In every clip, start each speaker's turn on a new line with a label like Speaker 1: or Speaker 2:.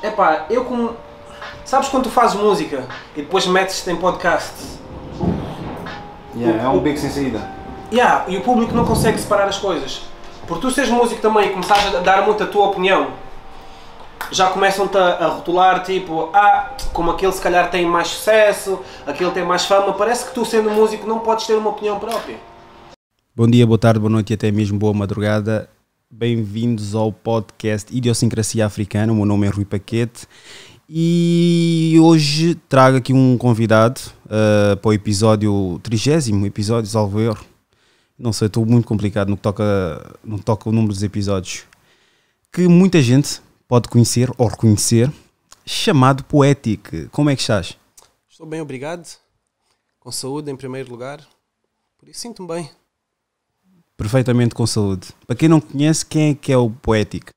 Speaker 1: Epá, eu como... Sabes quando tu fazes música e depois metes-te em podcast?
Speaker 2: É um beco sem saída.
Speaker 1: E o público não consegue separar as coisas. Porque tu seres músico também e começares a dar muito a tua opinião, já começam-te a rotular, tipo, como aquele se calhar tem mais sucesso, aquele tem mais fama, parece que tu sendo músico não podes ter uma opinião própria.
Speaker 2: Bom dia, boa tarde, boa noite e até mesmo boa madrugada. Bem-vindos ao podcast Idiosincrasia Africana. O meu nome é Rui Paquete e hoje trago aqui um convidado para o episódio 30º, episódio, salvo erro. Não sei, estou muito complicado no que toca o número dos episódios. Que muita gente pode conhecer ou reconhecer, chamado Poetic. Como é que estás?
Speaker 1: Estou bem, obrigado. Com saúde em primeiro lugar. Por isso sinto-me bem.
Speaker 2: Perfeitamente com saúde. Para quem não conhece, quem é que é o Poetic?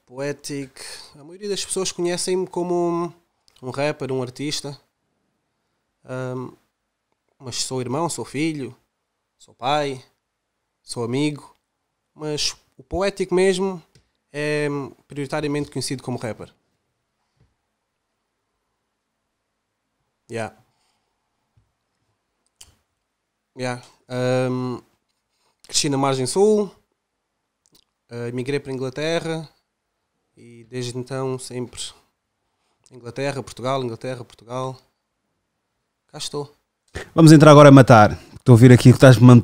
Speaker 1: Poetic, a maioria das pessoas conhecem-me como um rapper, um artista. Mas sou irmão, sou filho, sou pai, sou amigo. Mas o Poetic mesmo é prioritariamente conhecido como rapper. Cresci na margem sul, emigrei para a Inglaterra e desde então sempre Inglaterra, Portugal. Cá estou.
Speaker 2: Vamos entrar agora a matar. Estou a ouvir aqui que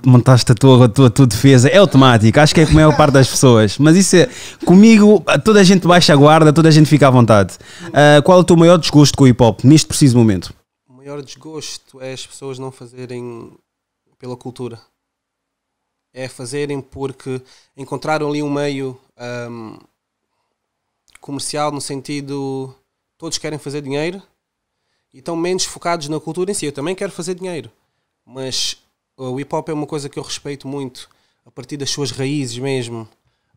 Speaker 2: montaste a tua defesa. É automático, acho que é com a maior parte das pessoas. Mas isso é, comigo, toda a gente baixa a guarda, toda a gente fica à vontade. Qual é o teu maior desgosto com o hip-hop neste preciso momento?
Speaker 1: O maior desgosto é as pessoas não fazerem pela cultura. É fazerem porque encontraram ali um meio comercial, no sentido todos querem fazer dinheiro e estão menos focados na cultura em si. Eu também quero fazer dinheiro, mas o hip hop é uma coisa que eu respeito muito a partir das suas raízes mesmo,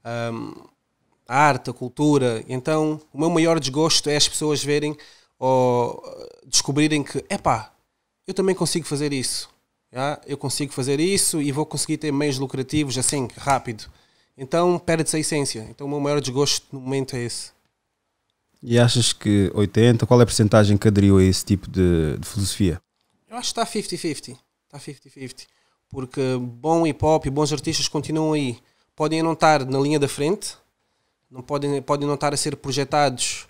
Speaker 1: a arte, a cultura. Então o meu maior desgosto é as pessoas verem ou descobrirem que eu também consigo fazer isso. Eu consigo fazer isso e vou conseguir ter meios lucrativos assim, rápido. Então perde-se a essência. Então o meu maior desgosto no momento é esse.
Speaker 2: E achas que 80%, qual é a percentagem que aderiu a esse tipo de filosofia?
Speaker 1: Eu acho que está 50-50. Está 50-50. Porque bom hip hop e bons artistas continuam aí. Podem não estar na linha da frente, podem não estar a ser projetados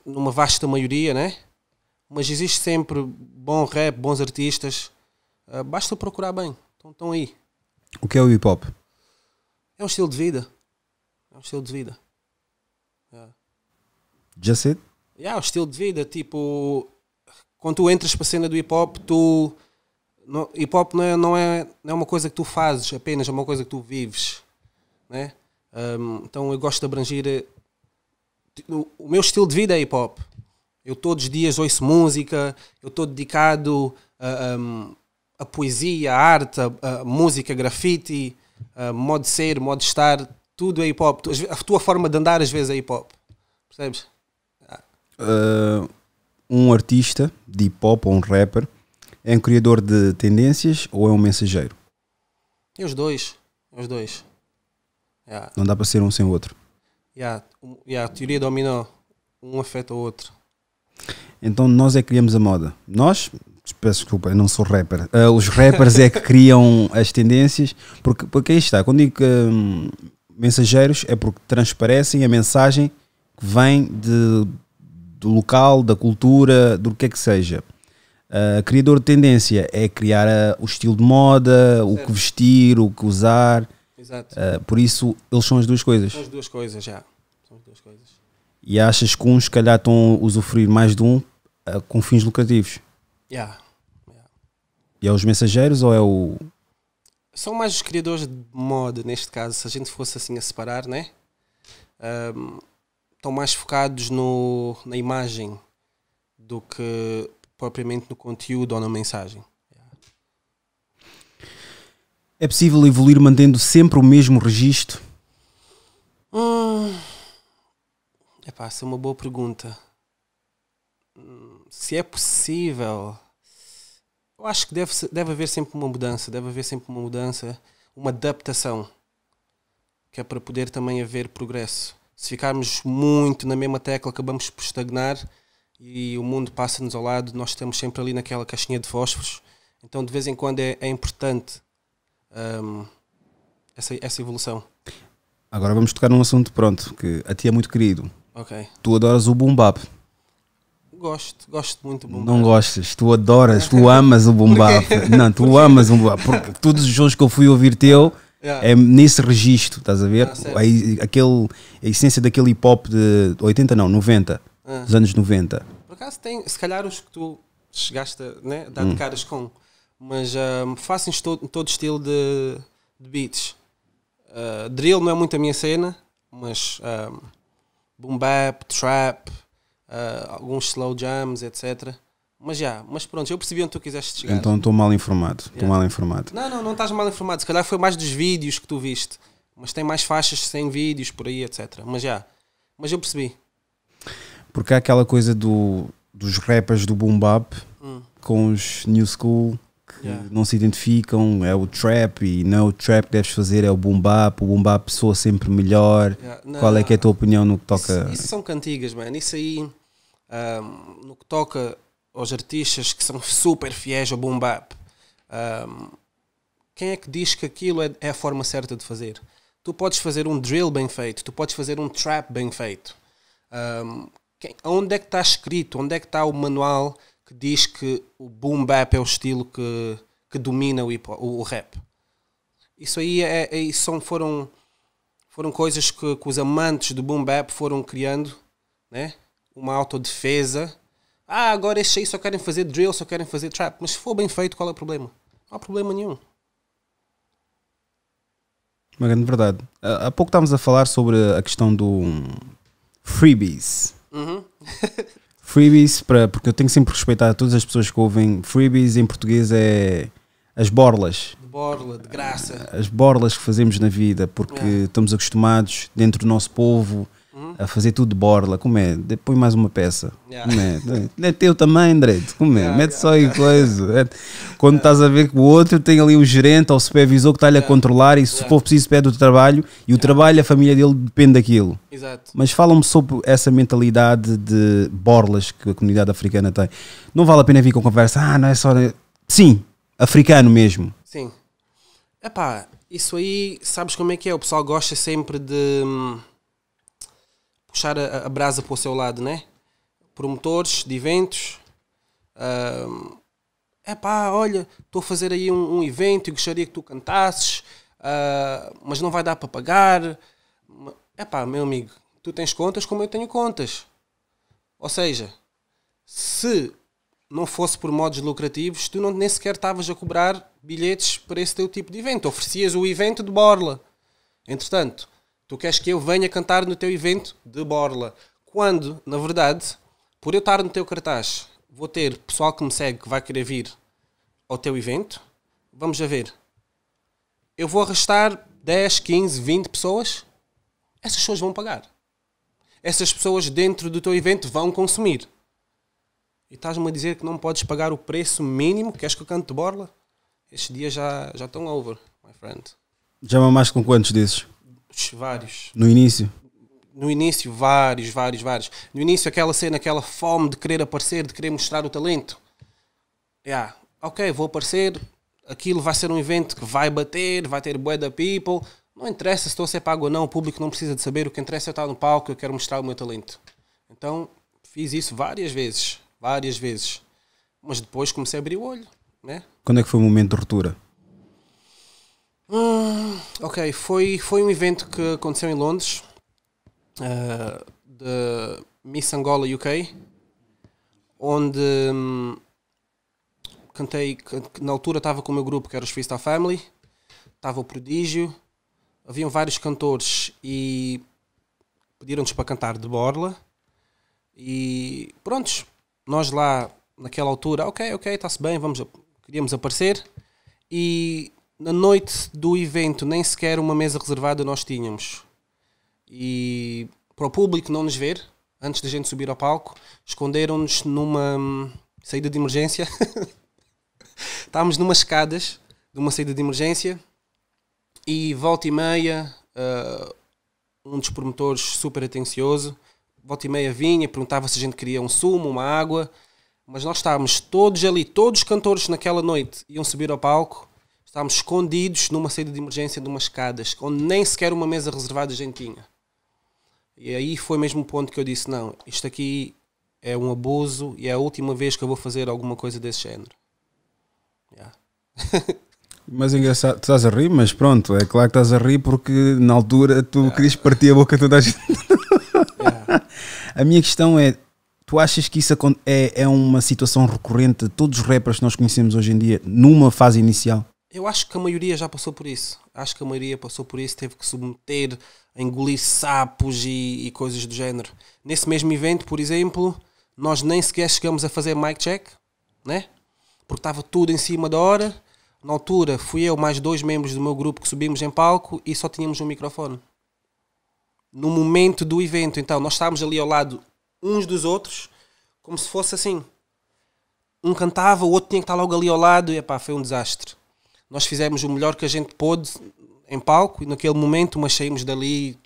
Speaker 1: numa vasta maioria, né? Mas existe sempre bom rap, bons artistas. Basta procurar bem. Então estão aí.
Speaker 2: O que é o hip hop?
Speaker 1: É um estilo de vida.
Speaker 2: Já sei?
Speaker 1: O estilo de vida. Tipo, quando tu entras para a cena do hip hop, hip hop não é uma coisa que tu fazes apenas, é uma coisa que tu vives. Né? Então eu gosto de abranger. O meu estilo de vida é hip hop. Eu todos os dias ouço música, eu estou dedicado a poesia, a arte, a música, grafite, modo de ser, modo de estar, tudo é hip hop. A tua forma de andar às vezes é hip hop. Percebes?
Speaker 2: Um artista de hip hop ou um rapper é um criador de tendências ou é um mensageiro?
Speaker 1: É os dois.
Speaker 2: Não dá para ser um sem o outro.
Speaker 1: A teoria dominó. Um afeta o outro.
Speaker 2: Então nós é que criamos a moda. Nós, peço desculpa, eu não sou rapper. Os rappers é que criam as tendências, porque aí está. Quando digo mensageiros é porque transparecem a mensagem que vem do local, da cultura, do que é que seja. Criador de tendência é criar o estilo de moda, certo, o que vestir, o que usar.
Speaker 1: Exato.
Speaker 2: Por isso eles são as duas coisas.
Speaker 1: São as duas coisas, já. São as duas coisas.
Speaker 2: E achas que uns, se calhar, estão a usufruir mais de um com fins lucrativos? E é os mensageiros ou é o...
Speaker 1: São mais os criadores de moda, neste caso. Se a gente fosse assim a separar, né? Estão mais focados na imagem do que propriamente no conteúdo ou na mensagem.
Speaker 2: É possível evoluir mantendo sempre o mesmo registro?
Speaker 1: Essa é uma boa pergunta. Se é possível, eu acho que deve haver sempre uma mudança, uma adaptação, que é para poder também haver progresso. Se ficarmos muito na mesma tecla, acabamos por estagnar e o mundo passa-nos ao lado. Nós estamos sempre ali naquela caixinha de fósforos. Então, de vez em quando, é importante essa evolução.
Speaker 2: Agora vamos tocar num assunto, pronto, que a ti é muito querido.
Speaker 1: Ok.
Speaker 2: Tu adoras o boom bap.
Speaker 1: Gosto muito do boom bap.
Speaker 2: Não gostas, tu adoras, tu amas o boom bap. Não, tu amas o boom bap. Porque todos os shows que eu fui ouvir teu é nesse registro, estás a ver? A essência daquele hip hop de 80, não, 90, dos anos 90.
Speaker 1: Por acaso tem, se calhar os que tu chegaste a, né, dar de caras com, mas faço em todo estilo de beats. Drill não é muito a minha cena, mas boom bap, trap, alguns slow jams, etc. Mas pronto, eu percebi onde tu quiseste chegar.
Speaker 2: Então estou mal informado.
Speaker 1: Não estás mal informado. Se calhar foi mais dos vídeos que tu viste. Mas tem mais faixas sem vídeos por aí, etc. Mas eu percebi.
Speaker 2: Porque há aquela coisa dos rappers do boom bap com os new school que não se identificam. É o trap e não é o trap que deves fazer, é o boom bap. O boom bap soa sempre melhor. Qual é que é a tua opinião no que toca?
Speaker 1: Isso são cantigas, mano. Isso aí, no que toca aos artistas que são super fiéis ao boom bap, quem é que diz que aquilo é a forma certa de fazer? Tu podes fazer um drill bem feito, tu podes fazer um trap bem feito. Onde é que está escrito, onde é que está o manual que diz que o boom bap é o estilo que domina o rap? Isso aí foram coisas que os amantes do boom bap foram criando, né? Uma autodefesa. Agora estes aí só querem fazer drill, só querem fazer trap. Mas se for bem feito, qual é o problema? Não há problema nenhum.
Speaker 2: Uma grande verdade. Há pouco estávamos a falar sobre a questão do freebies. Freebies, porque eu tenho que sempre respeitar todas as pessoas que ouvem. Freebies em português é as borlas.
Speaker 1: De borla, de graça.
Speaker 2: As borlas que fazemos na vida, porque estamos acostumados dentro do nosso povo a fazer tudo de borla. Como é? Põe mais uma peça. Como é? É teu também, André. Como é? Mete só aí coisa. Quando estás a ver que o outro tem ali o gerente ou o supervisor que está-lhe a controlar e se for preciso pede o trabalho e o trabalho, a família dele depende daquilo.
Speaker 1: Exato.
Speaker 2: Mas fala-me sobre essa mentalidade de borlas que a comunidade africana tem. Não vale a pena vir com conversa. Não é só... Sim, africano mesmo.
Speaker 1: Sim. Epá, isso aí, sabes como é que é? O pessoal gosta sempre de puxar a brasa para o seu lado, né? Promotores de eventos. Olha, estou a fazer aí um evento e gostaria que tu cantasses, mas não vai dar para pagar. Meu amigo, tu tens contas como eu tenho contas. Ou seja, se não fosse por modos lucrativos, tu nem sequer estavas a cobrar bilhetes para esse teu tipo de evento. Oferecias o evento de borla. Entretanto, tu queres que eu venha cantar no teu evento de borla. Quando, na verdade, por eu estar no teu cartaz, vou ter pessoal que me segue que vai querer vir ao teu evento. Vamos a ver. Eu vou arrastar 10, 15, 20 pessoas. Essas pessoas vão pagar. Essas pessoas dentro do teu evento vão consumir. E estás-me a dizer que não podes pagar o preço mínimo? Queres que eu cante de borla? Estes dias já estão over, my friend.
Speaker 2: Já mamaste com quantos desses?
Speaker 1: Vários.
Speaker 2: No início?
Speaker 1: No início, vários. No início, aquela cena, aquela fome de querer aparecer, de querer mostrar o talento. Ok, vou aparecer, aquilo vai ser um evento que vai bater, vai ter bué da people. Não interessa se estou a ser pago ou não, o público não precisa de saber, o que interessa é estar no palco, eu quero mostrar o meu talento. Então, fiz isso várias vezes. Mas depois comecei a abrir o olho, né?
Speaker 2: Quando é que foi o momento de ruptura?
Speaker 1: Ok, foi um evento que aconteceu em Londres, de Miss Angola UK, onde cantei, na altura estava com o meu grupo que era os Freestyle Family, estava o Prodígio, haviam vários cantores e pediram-nos para cantar de borla e prontos, nós lá naquela altura, ok, está-se bem, queríamos aparecer e na noite do evento nem sequer uma mesa reservada nós tínhamos. E para o público não nos ver, antes da gente subir ao palco, esconderam-nos numa saída de emergência. Estávamos numas escadas de uma saída de emergência e volta e meia um dos promotores super atencioso, volta e meia vinha, perguntava se a gente queria um sumo, uma água, mas nós estávamos todos ali, todos os cantores naquela noite iam subir ao palco, estávamos escondidos numa saída de emergência de umas escadas, onde nem sequer uma mesa reservada a gente tinha. E aí foi mesmo o ponto que eu disse, não, isto aqui é um abuso e é a última vez que eu vou fazer alguma coisa desse género. Yeah.
Speaker 2: Mas é engraçado, tu estás a rir, mas pronto, é claro que estás a rir porque na altura tu querias partir a boca de toda a gente.
Speaker 1: Yeah.
Speaker 2: A minha questão é, tu achas que isso é uma situação recorrente de todos os rappers que nós conhecemos hoje em dia, numa fase inicial?
Speaker 1: Eu acho que a maioria já passou por isso. Acho que a maioria passou por isso, teve que submeter a engolir sapos e coisas do género. Nesse mesmo evento, por exemplo, nós nem sequer chegamos a fazer mic check, né? Porque estava tudo em cima da hora. Na altura, fui eu mais 2 membros do meu grupo que subimos em palco e só tínhamos um microfone. No momento do evento, então, nós estávamos ali ao lado uns dos outros, como se fosse assim. Um cantava, o outro tinha que estar logo ali ao lado e, epá, foi um desastre. Nós fizemos o melhor que a gente pôde em palco e naquele momento, mas saímos dali,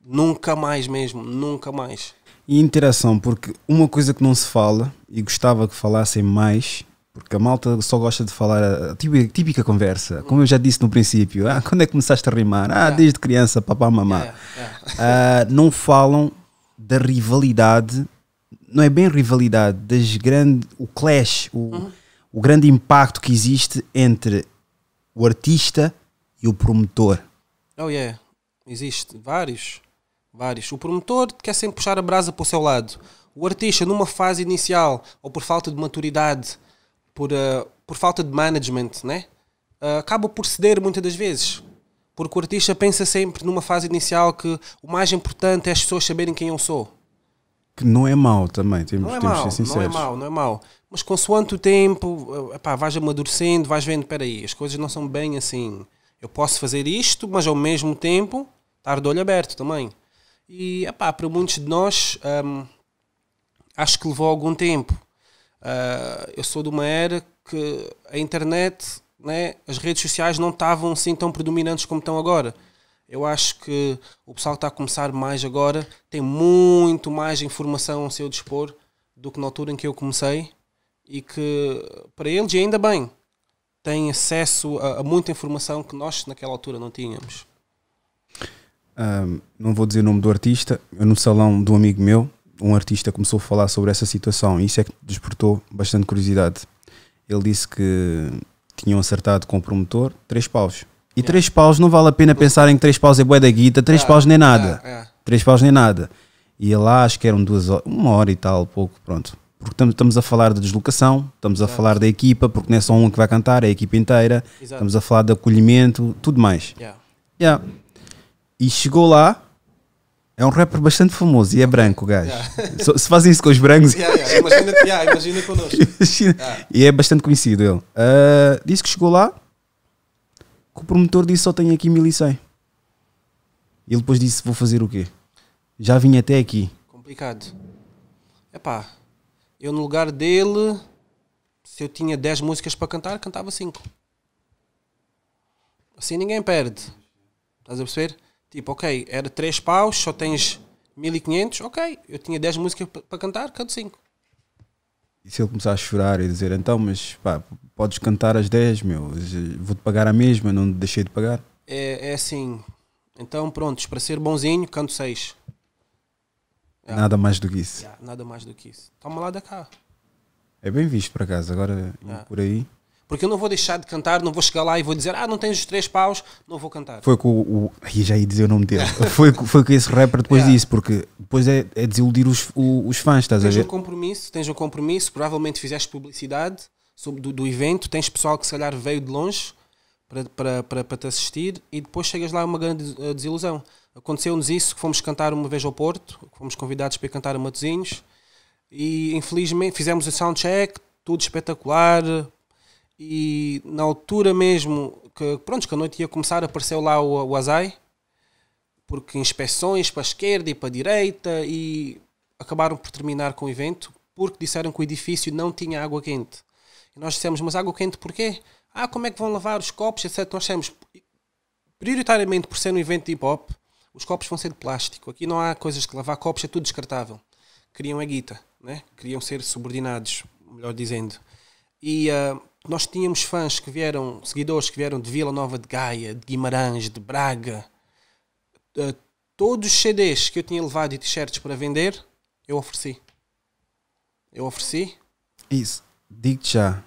Speaker 1: nunca mais mesmo, nunca mais.
Speaker 2: E interação, porque uma coisa que não se fala, e gostava que falassem mais, porque a malta só gosta de falar a típica conversa, como eu já disse no princípio, quando é que começaste a rimar? Desde criança, papá, mamá. Não falam da rivalidade, não é bem rivalidade, o clash, o grande impacto que existe entre o artista e o promotor.
Speaker 1: Oh yeah, existe, vários. O promotor quer sempre puxar a brasa para o seu lado. O artista, numa fase inicial, ou por falta de maturidade, por falta de management, né? Acaba por ceder muitas das vezes. Porque o artista pensa sempre numa fase inicial que o mais importante é as pessoas saberem quem eu sou.
Speaker 2: Que não é mau também, temos de ser sinceros.
Speaker 1: Não é mau. Mas consoante o tempo, epá, vais amadurecendo, vais vendo, espera aí, as coisas não são bem assim. Eu posso fazer isto, mas ao mesmo tempo estar de olho aberto também. E epá, para muitos de nós, acho que levou algum tempo. Eu sou de uma era que a internet, né, as redes sociais não estavam assim tão predominantes como estão agora. Eu acho que o pessoal que está a começar mais agora tem muito mais informação ao seu dispor do que na altura em que eu comecei e que, para eles, e ainda bem, têm acesso a muita informação que nós naquela altura não tínhamos.
Speaker 2: Não vou dizer o nome do artista, eu no salão de um amigo meu, um artista começou a falar sobre essa situação e isso é que despertou bastante curiosidade. Ele disse que tinham acertado com o promotor 3 paus. E 3 paus não vale a pena pensar em que 3 paus é bué da guita, 3 paus nem nada. 3 paus nem nada. E lá acho que eram 2 horas, 1 hora e tal, pouco, pronto. Porque estamos a falar da deslocação, estamos a falar da equipa, porque não é só um que vai cantar, é a equipa inteira. Exato. Estamos a falar de acolhimento, tudo mais. E chegou lá, é um rapper bastante famoso e é branco o gajo. Se fazem isso com os brancos...
Speaker 1: Imagina connosco.
Speaker 2: E é bastante conhecido ele. Disse que chegou lá, que o promotor disse só tenho aqui 1100. E ele depois disse vou fazer o quê? Já vim até aqui.
Speaker 1: Complicado. Epá, eu no lugar dele, se eu tinha 10 músicas para cantar, cantava 5. Assim ninguém perde. Estás a perceber? Tipo, ok, era 3 paus, só tens 1500, ok, eu tinha 10 músicas para cantar, canto 5.
Speaker 2: E se ele começar a chorar e dizer, então, mas pá, podes cantar as 10, vou-te pagar a mesma, não deixei de pagar?
Speaker 1: É assim, então prontos, para ser bonzinho, canto 6.
Speaker 2: Nada mais do que isso.
Speaker 1: Nada mais do que isso. Toma lá da cá.
Speaker 2: É bem visto, por acaso, agora por aí...
Speaker 1: Porque eu não vou deixar de cantar, não vou chegar lá e vou dizer não tens os 3 paus, não vou cantar.
Speaker 2: Foi com eu já ia dizer o nome dele. foi com esse rapper depois disso, porque depois é desiludir os fãs, estás a ver?
Speaker 1: Tens um compromisso, provavelmente fizeste publicidade do evento, tens pessoal que se calhar veio de longe para te assistir e depois chegas lá a uma grande desilusão. Aconteceu-nos isso, que fomos cantar uma vez ao Porto, fomos convidados para ir cantar a Matosinhos e infelizmente fizemos o soundcheck, tudo espetacular. E na altura mesmo que a noite ia começar, apareceu lá o Azai, porque inspeções para a esquerda e para a direita, e acabaram por terminar com o evento porque disseram que o edifício não tinha água quente. E nós dissemos, mas água quente porquê? Como é que vão lavar os copos, etc. Nós dissemos, prioritariamente por ser um evento de hip hop, os copos vão ser de plástico. Aqui não há coisas que lavar copos, é tudo descartável. Queriam a guita, né? Queriam ser subordinados, melhor dizendo. E nós tínhamos fãs que vieram, seguidores que vieram de Vila Nova de Gaia, de Guimarães, de Braga. Todos os CDs que eu tinha levado e t-shirts para vender, eu ofereci.
Speaker 2: Isso, digo-te já,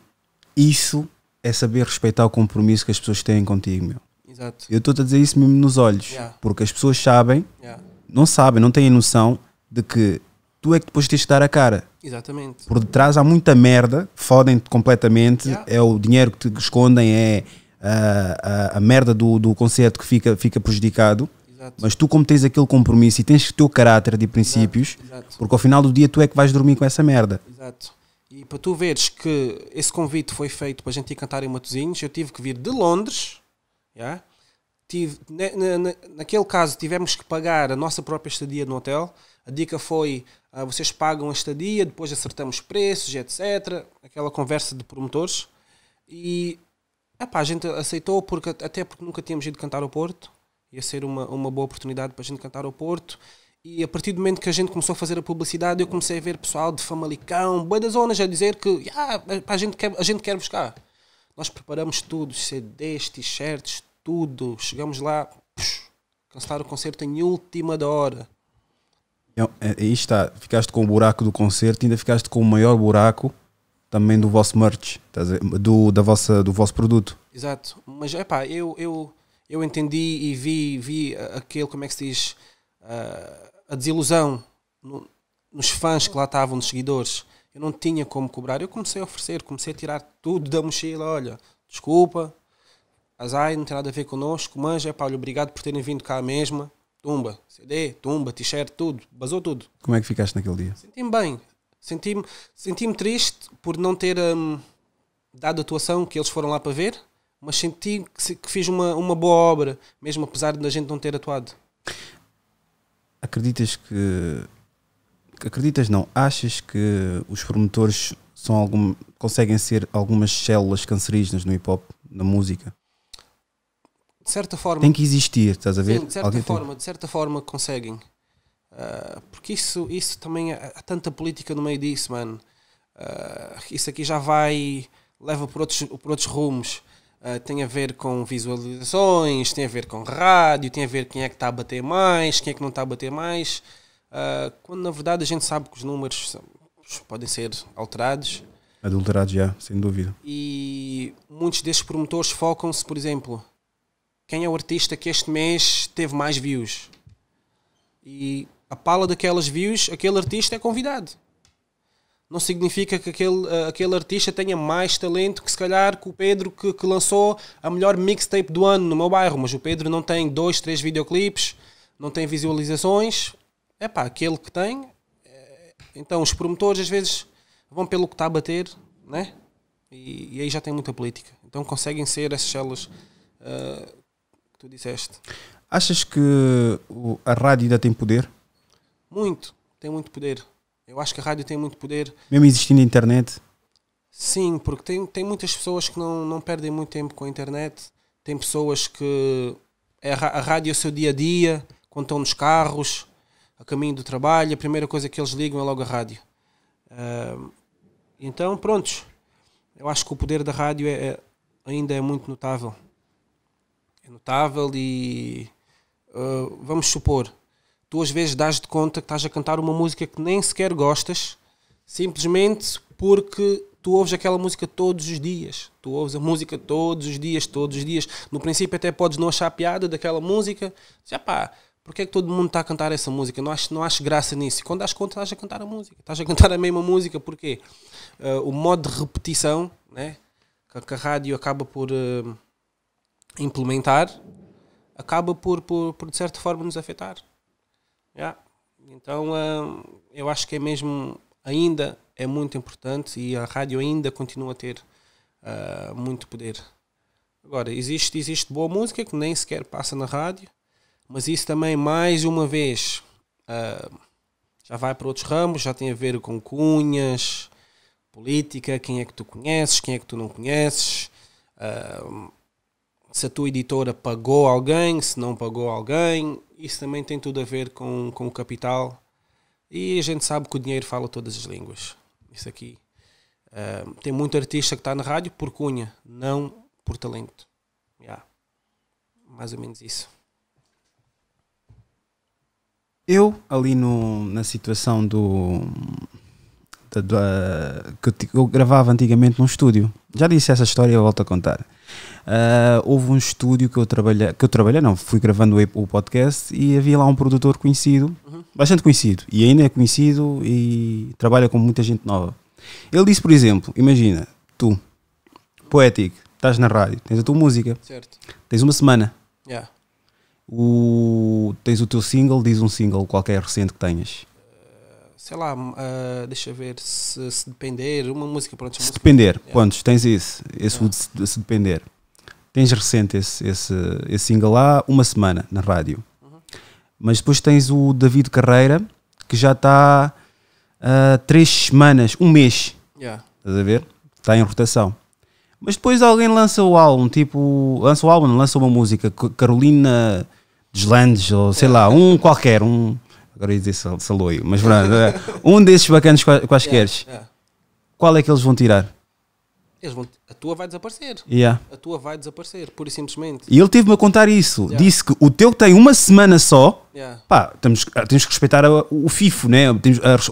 Speaker 2: isso é saber respeitar o compromisso que as pessoas têm contigo, meu.
Speaker 1: Exato.
Speaker 2: Eu estou-te a dizer isso mesmo nos olhos, porque as pessoas sabem, não têm noção de que tu é que depois tens de dar a cara.
Speaker 1: Exatamente.
Speaker 2: Por detrás há muita merda, fodem-te completamente, é o dinheiro que te escondem, é a merda do concerto que fica prejudicado. Exato. Mas tu, como tens aquele compromisso e tens o teu caráter de princípios, exato. Porque ao final do dia tu é que vais dormir com essa merda.
Speaker 1: Exato. E para tu veres que esse convite foi feito para a gente ir cantar em Matosinhos, eu tive que vir de Londres. Naquele caso tivemos que pagar a nossa própria estadia no hotel. A dica foi, vocês pagam a estadia, depois acertamos preços, etc. Aquela conversa de promotores. E a gente aceitou, até porque nunca tínhamos ido cantar ao Porto. Ia ser uma boa oportunidade para a gente cantar ao Porto. E a partir do momento que a gente começou a fazer a publicidade, eu comecei a ver pessoal de Famalicão, boa das zonas, a dizer que a gente quer buscar. Nós preparamos tudo, CDs, t-shirts, tudo. Chegamos lá, cancelar o concerto em última da hora.
Speaker 2: Aí está, ficaste com o buraco do concerto e ainda ficaste com o maior buraco também do vosso merch, do vosso produto.
Speaker 1: Exato, mas eu entendi e vi aquele, como é que se diz, a desilusão nos fãs que lá estavam, nos seguidores. Eu não tinha como cobrar, eu comecei a oferecer, comecei a tirar tudo da mochila. Olha, desculpa, azai, não tem nada a ver connosco, mas olha, obrigado por terem vindo cá mesmo. Tumba, CD, tumba, t-shirt, tudo, basou tudo.
Speaker 2: Como é que ficaste naquele dia?
Speaker 1: Senti-me bem, senti-me triste por não ter dado a atuação que eles foram lá para ver, mas senti que fiz uma boa obra, mesmo apesar de a gente não ter atuado.
Speaker 2: Achas que os promotores conseguem ser algumas células cancerígenas no hip-hop, na música?
Speaker 1: De certa forma...
Speaker 2: Tem que existir, estás a ver?
Speaker 1: Sim, de certa forma conseguem. Porque isso também, há tanta política no meio disso, mano. Isso aqui leva por outros rumos. Tem a ver com visualizações, tem a ver com rádio, tem a ver quem é que está a bater mais, quem é que não está a bater mais. Quando na verdade a gente sabe que os números podem ser alterados.
Speaker 2: Adulterados, sem dúvida.
Speaker 1: E muitos desses promotores focam-se, por exemplo, quem é o artista que este mês teve mais views. E a pala daquelas views, aquele artista é convidado. Não significa que aquele artista tenha mais talento que se calhar que o Pedro que lançou a melhor mixtape do ano no meu bairro, mas o Pedro não tem 2, 3 videoclipes, não tem visualizações. Aquele que tem. Então os promotores às vezes vão pelo que está a bater, né? E aí já tem muita política. Então conseguem ser essas células que tu disseste.
Speaker 2: Achas que a rádio ainda tem poder?
Speaker 1: Tem muito poder. Eu acho que a rádio tem muito poder.
Speaker 2: Mesmo existindo a internet?
Speaker 1: Sim, porque tem muitas pessoas que não perdem muito tempo com a internet. Tem pessoas que a rádio é o seu dia-a-dia, quando estão nos carros, a caminho do trabalho, a primeira coisa que eles ligam é logo a rádio. Então, prontos. Eu acho que o poder da rádio ainda é muito notável. É notável e... vamos supor... Tu às vezes dás-te conta que estás a cantar uma música que nem sequer gostas, simplesmente porque tu ouves aquela música todos os dias. Tu ouves a música todos os dias. No princípio até podes não achar piada daquela música. Porque é que todo mundo está a cantar essa música? Não acho graça nisso. E quando dás conta estás a cantar a música. Estás a cantar a mesma música. Porquê? O modo de repetição, né, que a rádio acaba por implementar, acaba por de certa forma nos afetar. Então eu acho que é mesmo, ainda é muito importante e a rádio ainda continua a ter muito poder. Agora, existe boa música que nem sequer passa na rádio, mas isso também, mais uma vez, já vai para outros ramos, já tem a ver com cunhas, política, quem é que tu conheces, quem é que tu não conheces, se a tua editora pagou alguém, se não pagou alguém. isso também tem tudo a ver com o capital. E a gente sabe que o dinheiro fala todas as línguas. Isso aqui. Tem muito artista que está na rádio por cunha, não por talento. Mais ou menos isso.
Speaker 2: Eu, ali na situação que eu gravava antigamente num estúdio, já disse essa história e eu volto a contar. Houve um estúdio que eu trabalhei, não, fui gravando o podcast e havia lá um produtor conhecido, bastante conhecido, e ainda é conhecido e trabalha com muita gente nova. Ele disse, por exemplo, imagina, tu, Poético, estás na rádio, tens a tua música,
Speaker 1: certo.
Speaker 2: Tens uma semana,
Speaker 1: Yeah.
Speaker 2: tens o teu single, diz um single qualquer recente que tenhas.
Speaker 1: Sei lá, deixa eu ver, se depender, uma música, pronto.
Speaker 2: Se depender, pontos, tens esse se depender. Tens recente esse single lá, uma semana na rádio. Mas depois tens o David Carreira, que já está 3 semanas, um mês.
Speaker 1: Yeah.
Speaker 2: Estás a ver? Está em rotação. Mas depois alguém lança o álbum, lança uma música, Carolina Deslandes, ou sei lá, um qualquer, agora ia dizer Saloio, mas pronto, um desses bacanas quaisqueres.
Speaker 1: Yeah.
Speaker 2: Qual é que eles vão tirar?
Speaker 1: A tua vai desaparecer.
Speaker 2: Yeah.
Speaker 1: A tua vai desaparecer, pura e simplesmente.
Speaker 2: E ele teve-me a contar isso.
Speaker 1: Yeah.
Speaker 2: Disse que o teu tem uma semana só.
Speaker 1: Yeah.
Speaker 2: Pá, temos que respeitar o FIFO, né?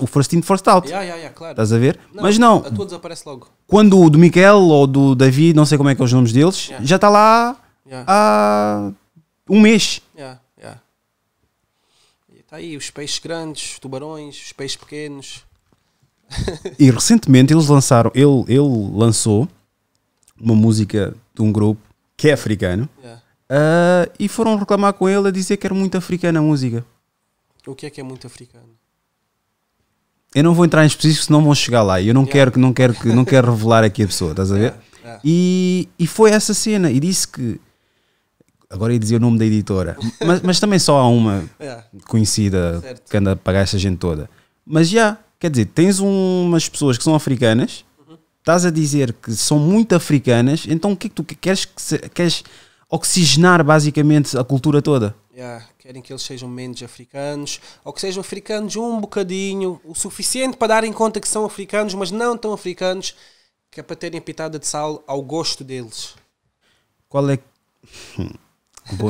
Speaker 2: O First In, First Out.
Speaker 1: Claro.
Speaker 2: Estás a ver?
Speaker 1: Não,
Speaker 2: mas não.
Speaker 1: A tua desaparece logo.
Speaker 2: Quando o do Miquel ou do David, não sei como é que são os nomes deles, já está lá há um mês.
Speaker 1: E está aí os peixes grandes, os tubarões, os peixes pequenos.
Speaker 2: E recentemente eles lançaram, ele lançou uma música de um grupo que é africano e foram reclamar com ele a dizer que era muito africana a música.
Speaker 1: O que é muito africano?
Speaker 2: Eu não vou entrar em específico, senão vão chegar lá. E eu não quero revelar aqui a pessoa, estás a ver? E foi essa cena. E disse que, agora ia dizer o nome da editora, mas também só há uma conhecida, certo, que anda a pagar essa gente toda. Mas quer dizer, tens umas pessoas que são africanas, estás a dizer que são muito africanas, então o que é que tu queres? Queres oxigenar basicamente a cultura toda?
Speaker 1: Querem que eles sejam menos africanos, ou que sejam africanos um bocadinho, o suficiente para darem conta que são africanos, mas não tão africanos, que é para terem a pitada de sal ao gosto deles.
Speaker 2: Qual é?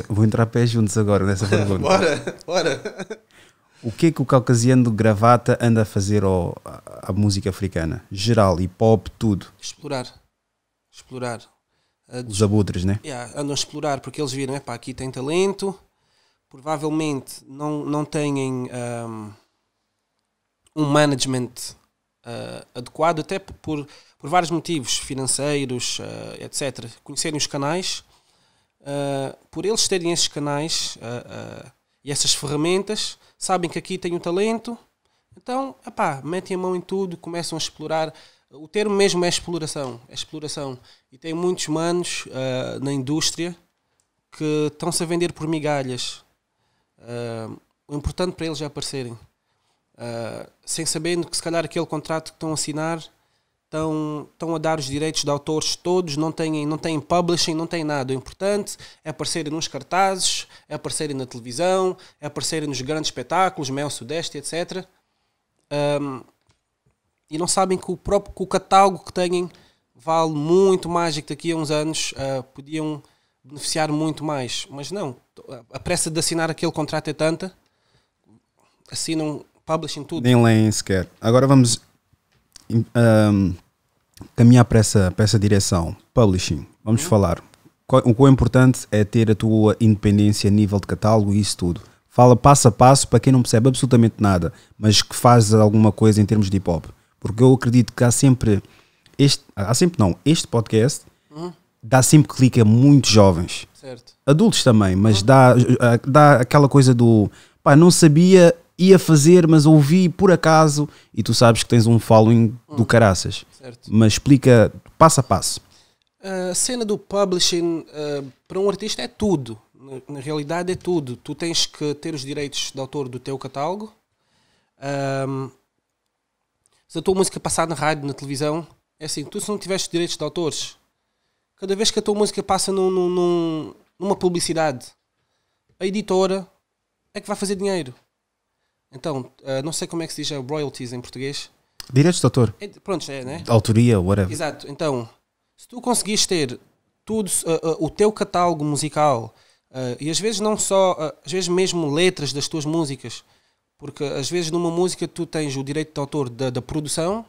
Speaker 2: Vou entrar pés juntos agora nessa pergunta.
Speaker 1: Bora!
Speaker 2: O que é que o caucasiano de gravata anda a fazer à música africana? Geral, hip hop, tudo. Explorar. Os abutres, né?
Speaker 1: Andam a explorar, porque eles viram, aqui tem talento, provavelmente não têm um management adequado, até por vários motivos, financeiros, etc. Conhecerem os canais, por eles terem esses canais e essas ferramentas, sabem que aqui tem o talento, então, metem a mão em tudo, começam a explorar. O termo mesmo é exploração. E tem muitos manos na indústria que estão-se a vender por migalhas. O importante para eles é aparecerem. Sem sabendo que se calhar aquele contrato que estão a assinar estão a dar os direitos de autores todos, não têm publishing, não têm nada. O importante é aparecerem nos cartazes, é aparecerem na televisão, é aparecerem nos grandes espetáculos, Mel Sudeste, etc. E não sabem que o catálogo que têm vale muito mais e que daqui a uns anos podiam beneficiar muito mais. Mas não, a pressa de assinar aquele contrato é tanta, assinam publishing tudo.
Speaker 2: Nem leem sequer. Agora vamos caminhar para essa direção. Publishing, vamos falar. O que é importante é ter a tua independência a nível de catálogo e isso tudo. Fala passo a passo para quem não percebe absolutamente nada, mas que faz alguma coisa em termos de hip hop. Porque eu acredito que este podcast dá sempre clique a muitos jovens.
Speaker 1: Certo.
Speaker 2: Adultos também, mas dá aquela coisa do não sabia, ia fazer, mas ouvi por acaso, e tu sabes que tens um following do caraças.
Speaker 1: Certo.
Speaker 2: Mas explica passo a passo.
Speaker 1: A cena do publishing para um artista é tudo. Na realidade é tudo. Tu tens que ter os direitos de autor do teu catálogo. Se a tua música passar na rádio, na televisão, é assim, tu se não tiveste direitos de autores, cada vez que a tua música passa numa publicidade, a editora é que vai fazer dinheiro. Então, não sei como é que se diz royalties em português.
Speaker 2: Direitos de autor.
Speaker 1: Pronto, né?
Speaker 2: Autoria, whatever.
Speaker 1: Exato. Então, se tu conseguires ter tudo, o teu catálogo musical, e às vezes não só, às vezes mesmo letras das tuas músicas, porque às vezes numa música tu tens o direito de autor da produção,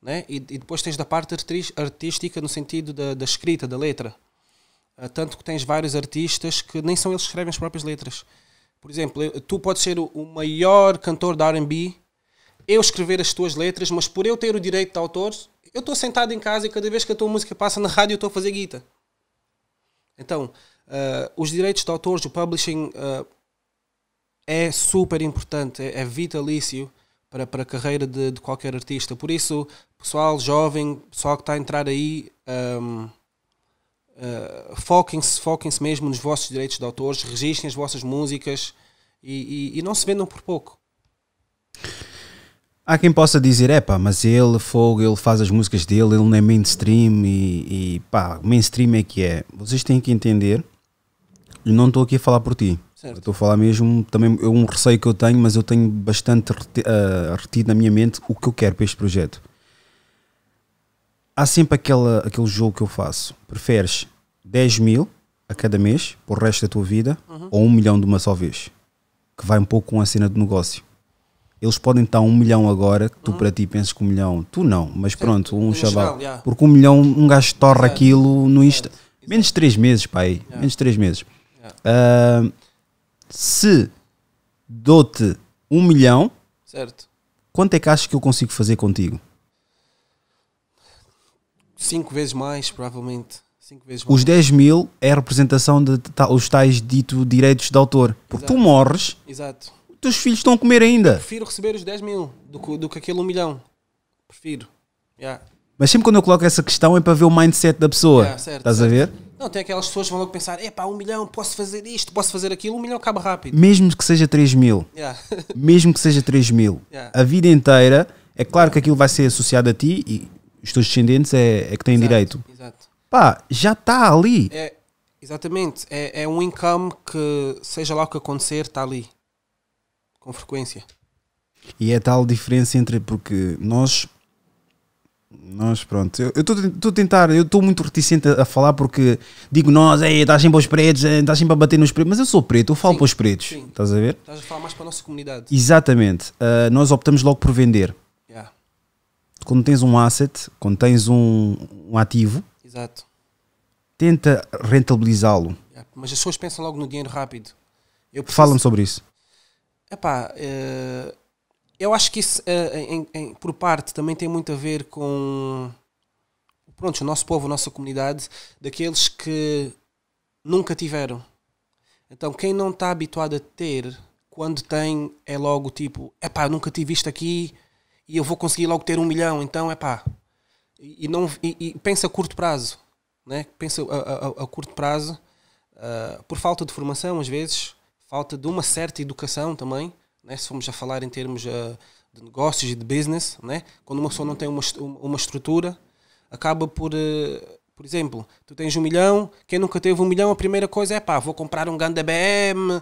Speaker 1: né? E depois tens da parte artística no sentido da escrita, da letra. Tanto que tens vários artistas que nem são eles que escrevem as próprias letras. Por exemplo, tu podes ser o maior cantor de R&B, eu escrever as tuas letras, mas por eu ter o direito de autor, eu estou sentado em casa e cada vez que a tua música passa na rádio eu estou a fazer guita. Então, os direitos de autores, o publishing é super importante, é vitalício para a carreira de qualquer artista. Por isso, pessoal jovem, pessoal que está a entrar aí, foquem-se mesmo nos vossos direitos de autores, registrem as vossas músicas e não se vendam por pouco.
Speaker 2: Há quem possa dizer, mas ele faz as músicas dele, ele não é mainstream e mainstream é que é. Vocês têm que entender, e não estou aqui a falar por ti, estou a falar mesmo, também é um receio que eu tenho, mas eu tenho bastante retido na minha mente o que eu quero para este projeto. Há sempre aquele jogo que eu faço. Preferes 10 mil a cada mês para o resto da tua vida ou 1 milhão de uma só vez? Que vai um pouco com a cena de negócio. Eles podem estar 1 milhão agora, que tu para ti pensas que 1 milhão, tu não, mas pronto, um chaval. Porque 1 milhão, um gajo torra aquilo no Insta. Menos de 3 meses, pai. Menos de 3 meses. Se dou-te 1 milhão, quanto é que achas que eu consigo fazer contigo?
Speaker 1: 5 vezes mais, provavelmente. 5 vezes mais.
Speaker 2: Os 10 mil é a representação de os tais dito direitos de autor. Porque tu morres,
Speaker 1: exato.
Speaker 2: Os teus filhos estão a comer ainda.
Speaker 1: Eu prefiro receber os 10 mil do que aquele 1 milhão. Prefiro.
Speaker 2: Mas sempre quando eu coloco essa questão é para ver o mindset da pessoa. Estás a ver?
Speaker 1: Não, tem aquelas pessoas que vão logo pensar, 1 milhão, posso fazer isto, posso fazer aquilo, 1 milhão acaba rápido.
Speaker 2: Mesmo que seja 3 mil. Mesmo que seja 3 mil. A vida inteira, é claro que aquilo vai ser associado a ti e os teus descendentes é que têm direito.
Speaker 1: Exato.
Speaker 2: Já está ali.
Speaker 1: Exatamente. É um income que, seja lá o que acontecer, está ali. Com frequência.
Speaker 2: E é tal diferença entre, porque nós pronto, eu estou a tentar, eu estou muito reticente a falar porque digo estás sempre aos pretos, estás sempre a bater nos pretos, mas eu sou preto, eu falo para os pretos, estás a ver?
Speaker 1: Estás a falar mais para a nossa comunidade.
Speaker 2: Exatamente, nós optamos logo por vender. Quando tens um asset, quando tens um ativo,
Speaker 1: exato,
Speaker 2: tenta rentabilizá-lo.
Speaker 1: Mas as pessoas pensam logo no dinheiro rápido.
Speaker 2: Fala-me sobre isso.
Speaker 1: Eu acho que isso, por parte, também tem muito a ver com o nosso povo, a nossa comunidade, daqueles que nunca tiveram. Então, quem não está habituado a ter, quando tem, é logo tipo, nunca tive isto aqui e eu vou conseguir logo ter 1 milhão, então, e pensa a curto prazo, né? Pensa a curto prazo, por falta de formação, às vezes, falta de uma certa educação também, né? Se formos a falar em termos de negócios e de business, né? Quando uma pessoa não tem uma estrutura, acaba por exemplo, tu tens 1 milhão, quem nunca teve 1 milhão, a primeira coisa é vou comprar um Ganda BM,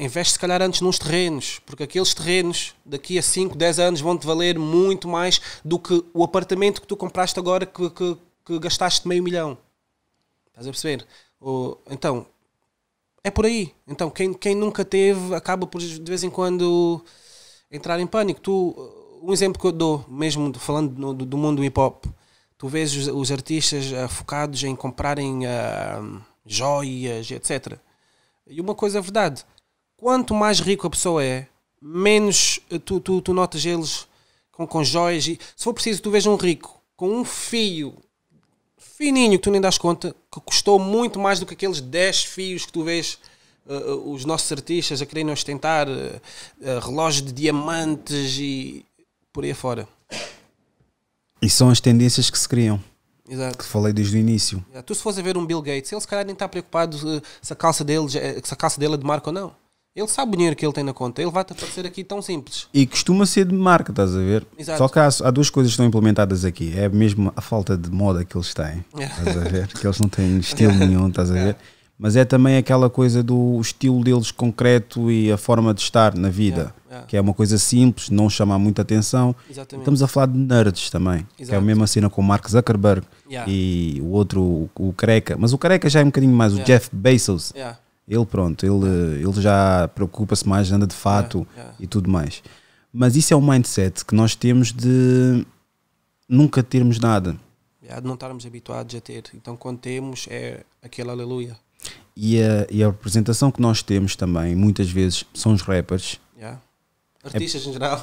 Speaker 1: investe se calhar antes nos terrenos, porque aqueles terrenos daqui a 5, 10 anos vão-te valer muito mais do que o apartamento que tu compraste agora que gastaste meio milhão. Estás a perceber? Então, é por aí. Então, quem nunca teve acaba por, de vez em quando, entrar em pânico. Um exemplo que eu dou, mesmo falando do mundo hip-hop, tu vês os artistas focados em comprarem joias, etc. E uma coisa é verdade. Quanto mais rico a pessoa é, menos tu notas eles com joias. E, se for preciso, tu vês um rico com um fio fininho que tu nem das conta, que custou muito mais do que aqueles 10 fios que tu vês os nossos artistas a quererem ostentar, relógios de diamantes e por aí afora.
Speaker 2: E são as tendências que se criam.
Speaker 1: Exato.
Speaker 2: Que falei desde o início.
Speaker 1: Tu, se fores a ver um Bill Gates, ele se calhar nem está preocupado se a calça dele é de marca ou não. Ele sabe o dinheiro que ele tem na conta. Ele vai-te aparecer aqui tão simples.
Speaker 2: E costuma ser de marca, estás a ver?
Speaker 1: Exato.
Speaker 2: Só que há duas coisas que estão implementadas aqui. É mesmo a falta de moda que eles têm. Estás a ver? Que eles não têm estilo nenhum, estás a ver? mas é também aquela coisa do estilo deles concreto e a forma de estar na vida, que é uma coisa simples, não chamar muita atenção.
Speaker 1: Exatamente.
Speaker 2: Estamos a falar de nerds também, que é a mesma cena com o Mark Zuckerberg e o outro, o Careca, mas o Careca já é um bocadinho mais, o Jeff Bezos. Ele pronto, ele já preocupa-se mais, anda de fato e tudo mais. Mas isso é um mindset que nós temos de nunca termos nada.
Speaker 1: De não estarmos habituados a ter. Então quando temos é aquele aleluia.
Speaker 2: E a representação que nós temos também, muitas vezes, são os rappers.
Speaker 1: Artistas em geral.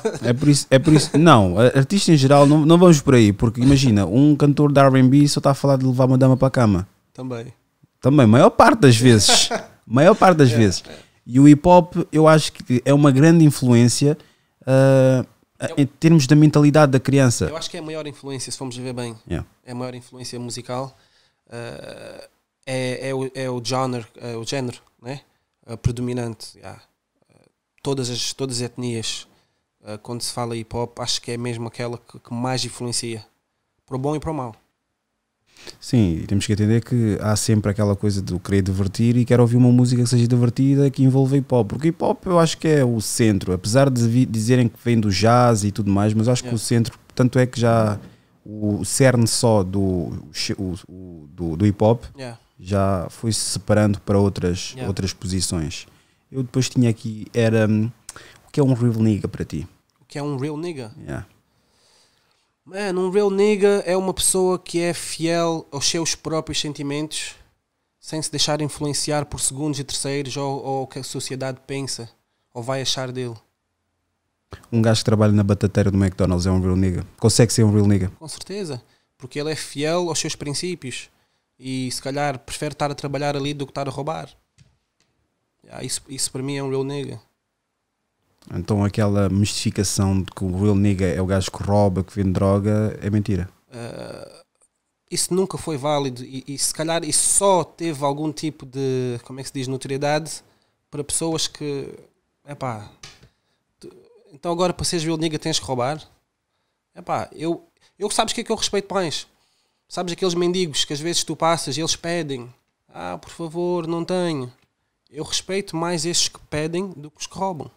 Speaker 2: É por isso. Não, artistas em geral não vamos por aí, porque imagina, um cantor de R&B só está a falar de levar uma dama para a cama. Também, maior parte das vezes. Maior parte das vezes. E o hip hop, eu acho que é uma grande influência em termos da mentalidade da criança.
Speaker 1: Eu acho que é a maior influência, se formos ver bem. É a maior influência musical. É o género, né? Predominante. Todas as etnias, quando se fala hip hop, acho que é mesmo aquela que mais influencia. Para o bom e para o mau.
Speaker 2: Sim, e temos que entender que há sempre aquela coisa do querer divertir e quero ouvir uma música que seja divertida, que envolva hip hop, porque hip hop eu acho que é o centro, apesar de dizerem que vem do jazz e tudo mais, mas acho que o centro, tanto é que já o cerne só do hip hop já foi se separando para outras posições. Eu depois tinha aqui, era o que é um real nigga para ti?
Speaker 1: O que é um real nigga? Mano, um real nigga é uma pessoa que é fiel aos seus próprios sentimentos, sem se deixar influenciar por segundos e terceiros ou o que a sociedade pensa ou vai achar dele.
Speaker 2: Um gajo que trabalha na batateira do McDonald's é um real nigga? Consegue ser um real nigga?
Speaker 1: Com certeza, porque ele é fiel aos seus princípios e se calhar prefere estar a trabalhar ali do que estar a roubar. Isso para mim é um real nigga.
Speaker 2: Então aquela mistificação de que o real nigga é o gajo que rouba, que vende droga, é mentira.
Speaker 1: Isso nunca foi válido e se calhar isso só teve algum tipo de, como é que se diz, notoriedade para pessoas que, então agora para seres real nigga tens que roubar. Eu sabes o que é que eu respeito mais? Sabes aqueles mendigos que às vezes tu passas e eles pedem, por favor, não tenho. Eu respeito mais esses que pedem do que os que roubam.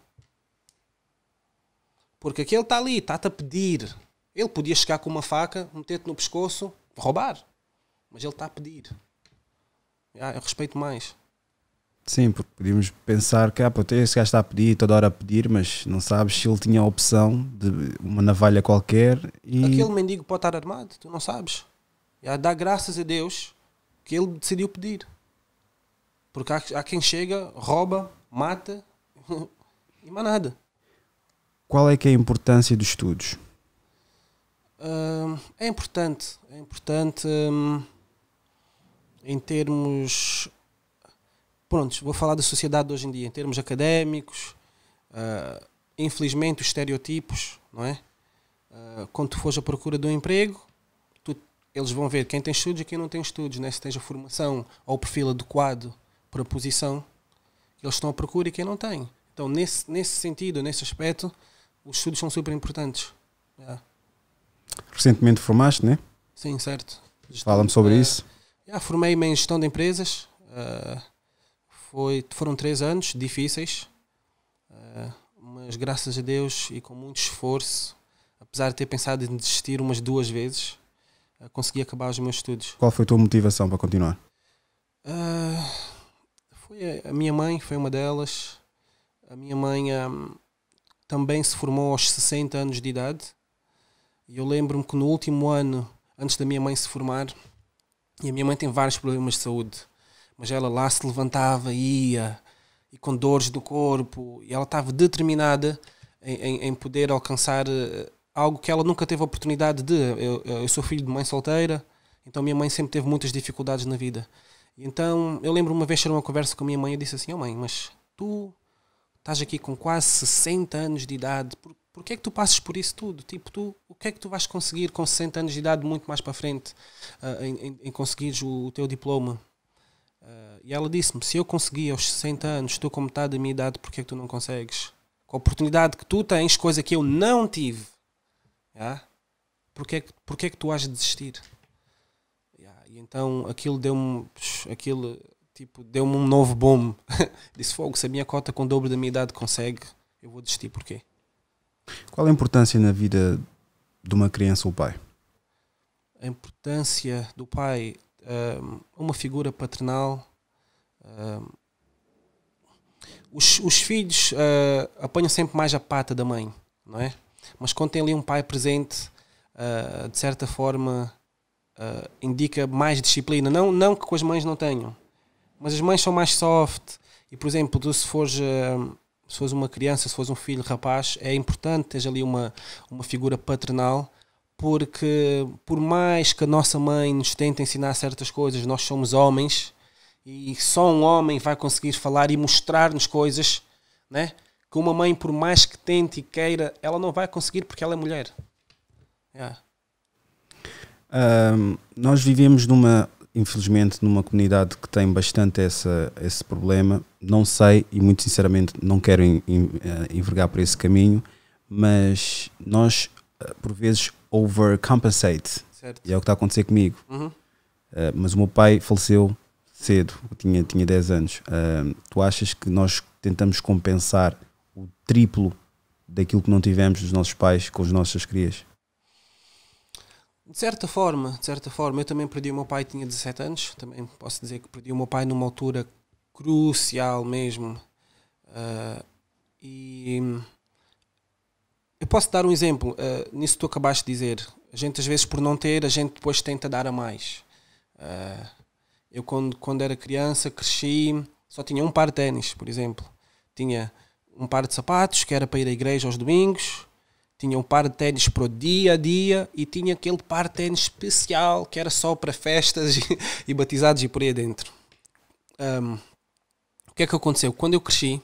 Speaker 1: Porque aquele está ali, está-te a pedir. Ele podia chegar com uma faca, meter-te no pescoço, roubar. Mas ele está a pedir. Eu respeito mais.
Speaker 2: Sim, porque podíamos pensar que esse gajo está a pedir, toda hora a pedir, mas não sabes se ele tinha a opção de uma navalha qualquer.
Speaker 1: Aquele mendigo pode estar armado, tu não sabes. Dá graças a Deus que ele decidiu pedir. Porque há quem chega, rouba, mata e mais nada.
Speaker 2: Qual é que é a importância dos estudos?
Speaker 1: É importante em termos, pronto, vou falar da sociedade de hoje em dia, em termos académicos, infelizmente os estereotipos, não é? Quando tu fores à procura de um emprego, eles vão ver quem tem estudos e quem não tem estudos, né? Se tens a formação ou o perfil adequado para a posição, eles estão à procura e quem não tem. Então nesse sentido, nesse aspecto, os estudos são super importantes.
Speaker 2: Recentemente formaste, né?
Speaker 1: Sim, certo.
Speaker 2: Fala-me sobre isso.
Speaker 1: Formei-me em gestão de empresas. Foram 3 anos difíceis, mas graças a Deus e com muito esforço, apesar de ter pensado em desistir umas 2 vezes, consegui acabar os meus estudos.
Speaker 2: Qual foi a tua motivação para continuar?
Speaker 1: Foi a minha mãe, foi uma delas. A minha mãe também se formou aos 60 anos de idade. E eu lembro-me que no último ano, antes da minha mãe se formar, e a minha mãe tem vários problemas de saúde, mas ela lá se levantava, ia, e com dores do corpo, e ela estava determinada em poder alcançar algo que ela nunca teve a oportunidade de. Eu sou filho de mãe solteira, então a minha mãe sempre teve muitas dificuldades na vida. E então eu lembro uma vez ter uma conversa com a minha mãe e disse assim: mãe, mas tu estás aqui com quase 60 anos de idade, por que é que tu passas por isso tudo? Tipo, o que é que tu vais conseguir com 60 anos de idade muito mais para frente em conseguires o teu diploma? E ela disse-me: se eu consegui aos 60 anos, estou com metade da minha idade, por que é que tu não consegues? Com a oportunidade que tu tens, coisa que eu não tive, por que é que tu has de desistir? E então aquilo deu-me, tipo, deu-me um novo boom. Disse, fogo, se a minha cota com o dobro da minha idade consegue, eu vou desistir, porquê?
Speaker 2: Qual a importância na vida de uma criança ou pai?
Speaker 1: A importância do pai, uma figura paternal. Os filhos apanham sempre mais a pata da mãe, não é? Mas quando tem ali um pai presente, de certa forma, indica mais disciplina. Não que com as mães não tenham, mas as mães são mais soft. E, por exemplo, tu, se fores uma criança, se fores um filho rapaz, é importante teres ali uma figura paternal, porque por mais que a nossa mãe nos tente ensinar certas coisas, nós somos homens e só um homem vai conseguir falar e mostrar-nos coisas, né? Que uma mãe, por mais que tente e queira, ela não vai conseguir porque ela é mulher. Yeah.
Speaker 2: Nós vivemos infelizmente, numa comunidade que tem bastante esse problema. Não sei, e muito sinceramente não quero envergar por esse caminho, mas nós, por vezes, overcompensate.
Speaker 1: Certo.
Speaker 2: E é o que está a acontecer comigo.
Speaker 1: Uhum.
Speaker 2: Mas o meu pai faleceu cedo, tinha 10 anos. Tu achas que nós tentamos compensar o triplo daquilo que não tivemos dos nossos pais com as nossas crias?
Speaker 1: De certa forma, eu também perdi o meu pai, tinha 17 anos, também posso dizer que perdi o meu pai numa altura crucial mesmo. E eu posso dar um exemplo, nisso que tu acabaste de dizer. A gente às vezes, por não ter, a gente depois tenta dar a mais. Eu quando era criança, cresci, só tinha um par de ténis, por exemplo. Tinha um par de sapatos, que era para ir à igreja aos domingos. Tinha um par de ténis para o dia a dia e tinha aquele par de ténis especial que era só para festas e batizados e por aí adentro. O que é que aconteceu? Quando eu cresci,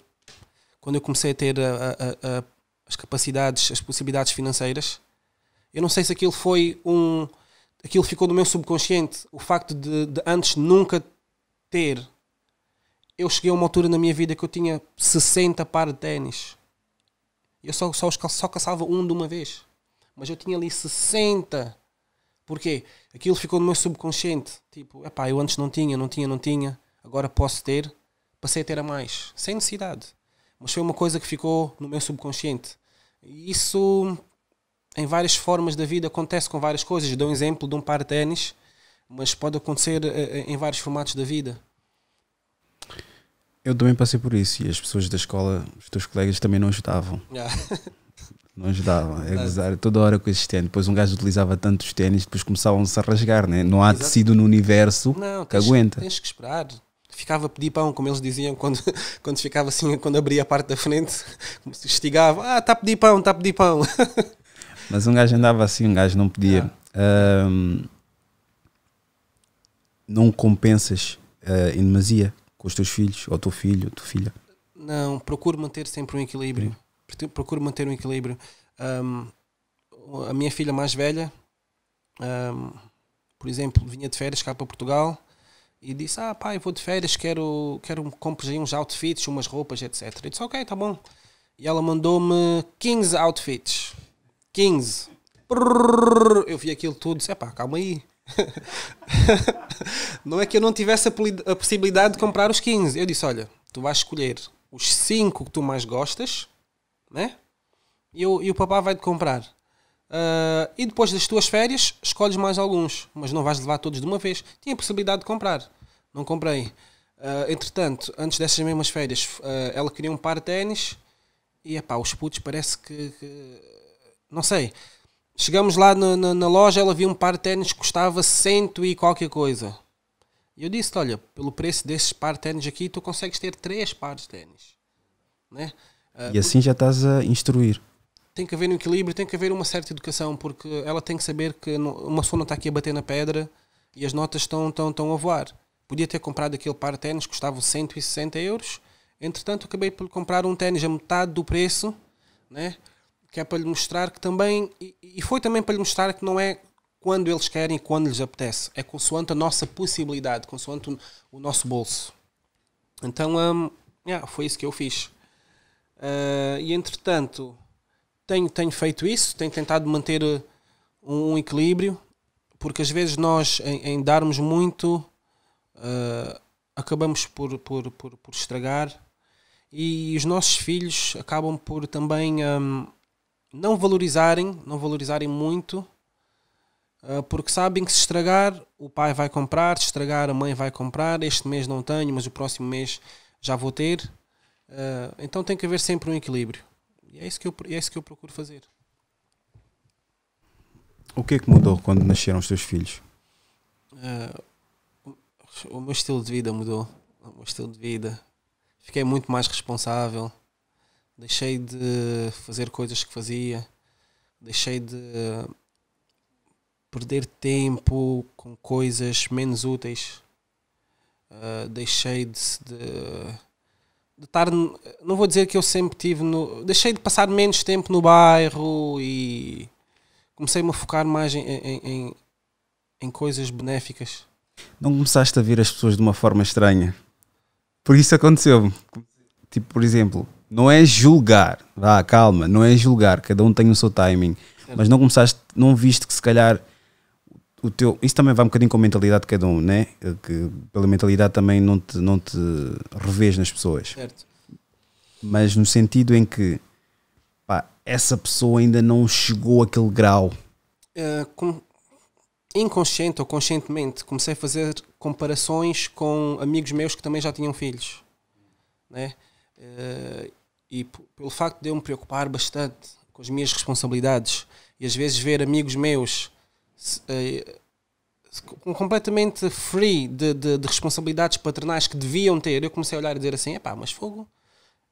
Speaker 1: quando eu comecei a ter as capacidades, as possibilidades financeiras, eu não sei se aquilo aquilo ficou no meu subconsciente. O facto de antes nunca ter, eu cheguei a uma altura na minha vida que eu tinha 60 par de ténis. Eu só caçava um de uma vez. Mas eu tinha ali 60. Porquê? Aquilo ficou no meu subconsciente. Tipo, eu antes não tinha. Agora posso ter. Passei a ter a mais. Sem necessidade. Mas foi uma coisa que ficou no meu subconsciente. E isso, em várias formas da vida, acontece com várias coisas. Dou um exemplo de um par de ténis, mas pode acontecer em vários formatos da vida.
Speaker 2: Eu também passei por isso e as pessoas da escola, os teus colegas também não ajudavam.
Speaker 1: Yeah.
Speaker 2: Não ajudavam. É gozar toda hora com esses ténis. Depois um gajo utilizava tantos ténis, depois começavam-se a rasgar, né? Não há tecido no universo que aguenta.
Speaker 1: Tens que esperar. Ficava a pedir pão, como eles diziam, quando ficava assim, quando abria a parte da frente, como se estigava, está a pedir pão.
Speaker 2: Mas um gajo andava assim, um gajo não podia. Não compensas em demasia com os teus filhos, ou teu filho, ou tua filha?
Speaker 1: Não, procuro manter sempre um equilíbrio. Procuro manter um equilíbrio. A minha filha mais velha, por exemplo, vinha de férias cá para Portugal e disse, pai, vou de férias, quero comprar aí uns outfits, umas roupas, etc. Eu disse, ok, tá bom. E ela mandou-me 15 outfits. 15. Eu vi aquilo tudo, disse, calma aí. Não é que eu não tivesse a possibilidade de comprar os 15. Eu disse, olha, tu vais escolher os 5 que tu mais gostas, né? E o papá vai-te comprar. E depois das tuas férias escolhes mais alguns, mas não vais levar todos de uma vez. Tinha a possibilidade de comprar, não comprei. Entretanto, antes dessas mesmas férias, ela queria um par de ténis e os putos parece que não sei. Chegamos lá na loja, ela viu um par de ténis que custava 100 e qualquer coisa. E eu disse, olha, pelo preço desses par de ténis aqui, tu consegues ter 3 pares de ténis. Né?
Speaker 2: E assim já estás a instruir.
Speaker 1: Tem que haver um equilíbrio, tem que haver uma certa educação, porque ela tem que saber que uma pessoa não está aqui a bater na pedra e as notas estão a voar. Podia ter comprado aquele par de ténis que custava 160 euros. Entretanto, acabei por comprar um ténis a metade do preço, né? Que é para lhe mostrar que também, e foi também para lhe mostrar que não é quando eles querem e quando lhes apetece, é consoante a nossa possibilidade, consoante o nosso bolso. Então, foi isso que eu fiz. E entretanto, tenho feito isso, tenho tentado manter um equilíbrio, porque às vezes nós, em darmos muito, acabamos por estragar, e os nossos filhos acabam por também não valorizarem muito, porque sabem que se estragar o pai vai comprar, se estragar a mãe vai comprar. Este mês não tenho, mas o próximo mês já vou ter. Então tem que haver sempre um equilíbrio, e é isso que eu procuro fazer.
Speaker 2: O que é que mudou quando nasceram os teus filhos?
Speaker 1: O meu estilo de vida mudou. O meu estilo de vida. Fiquei muito mais responsável. Deixei de fazer coisas que fazia. Deixei de perder tempo com coisas menos úteis. Deixei de estar... Não vou dizer que eu sempre tive... Deixei de passar menos tempo no bairro e comecei-me a focar mais em coisas benéficas.
Speaker 2: Não começaste a ver as pessoas de uma forma estranha? Por isso aconteceu-me. Tipo, por exemplo, não é julgar, calma, não é julgar, cada um tem o seu timing, certo. Mas não viste que se calhar o teu, isso também vai um bocadinho com a mentalidade de cada um, né? Que pela mentalidade também não te revês nas pessoas, certo. Mas no sentido em que essa pessoa ainda não chegou àquele grau.
Speaker 1: Inconsciente ou conscientemente comecei a fazer comparações com amigos meus que também já tinham filhos, né? E pelo facto de eu me preocupar bastante com as minhas responsabilidades e às vezes ver amigos meus completamente free de responsabilidades paternais que deviam ter, eu comecei a olhar e dizer assim, mas fogo,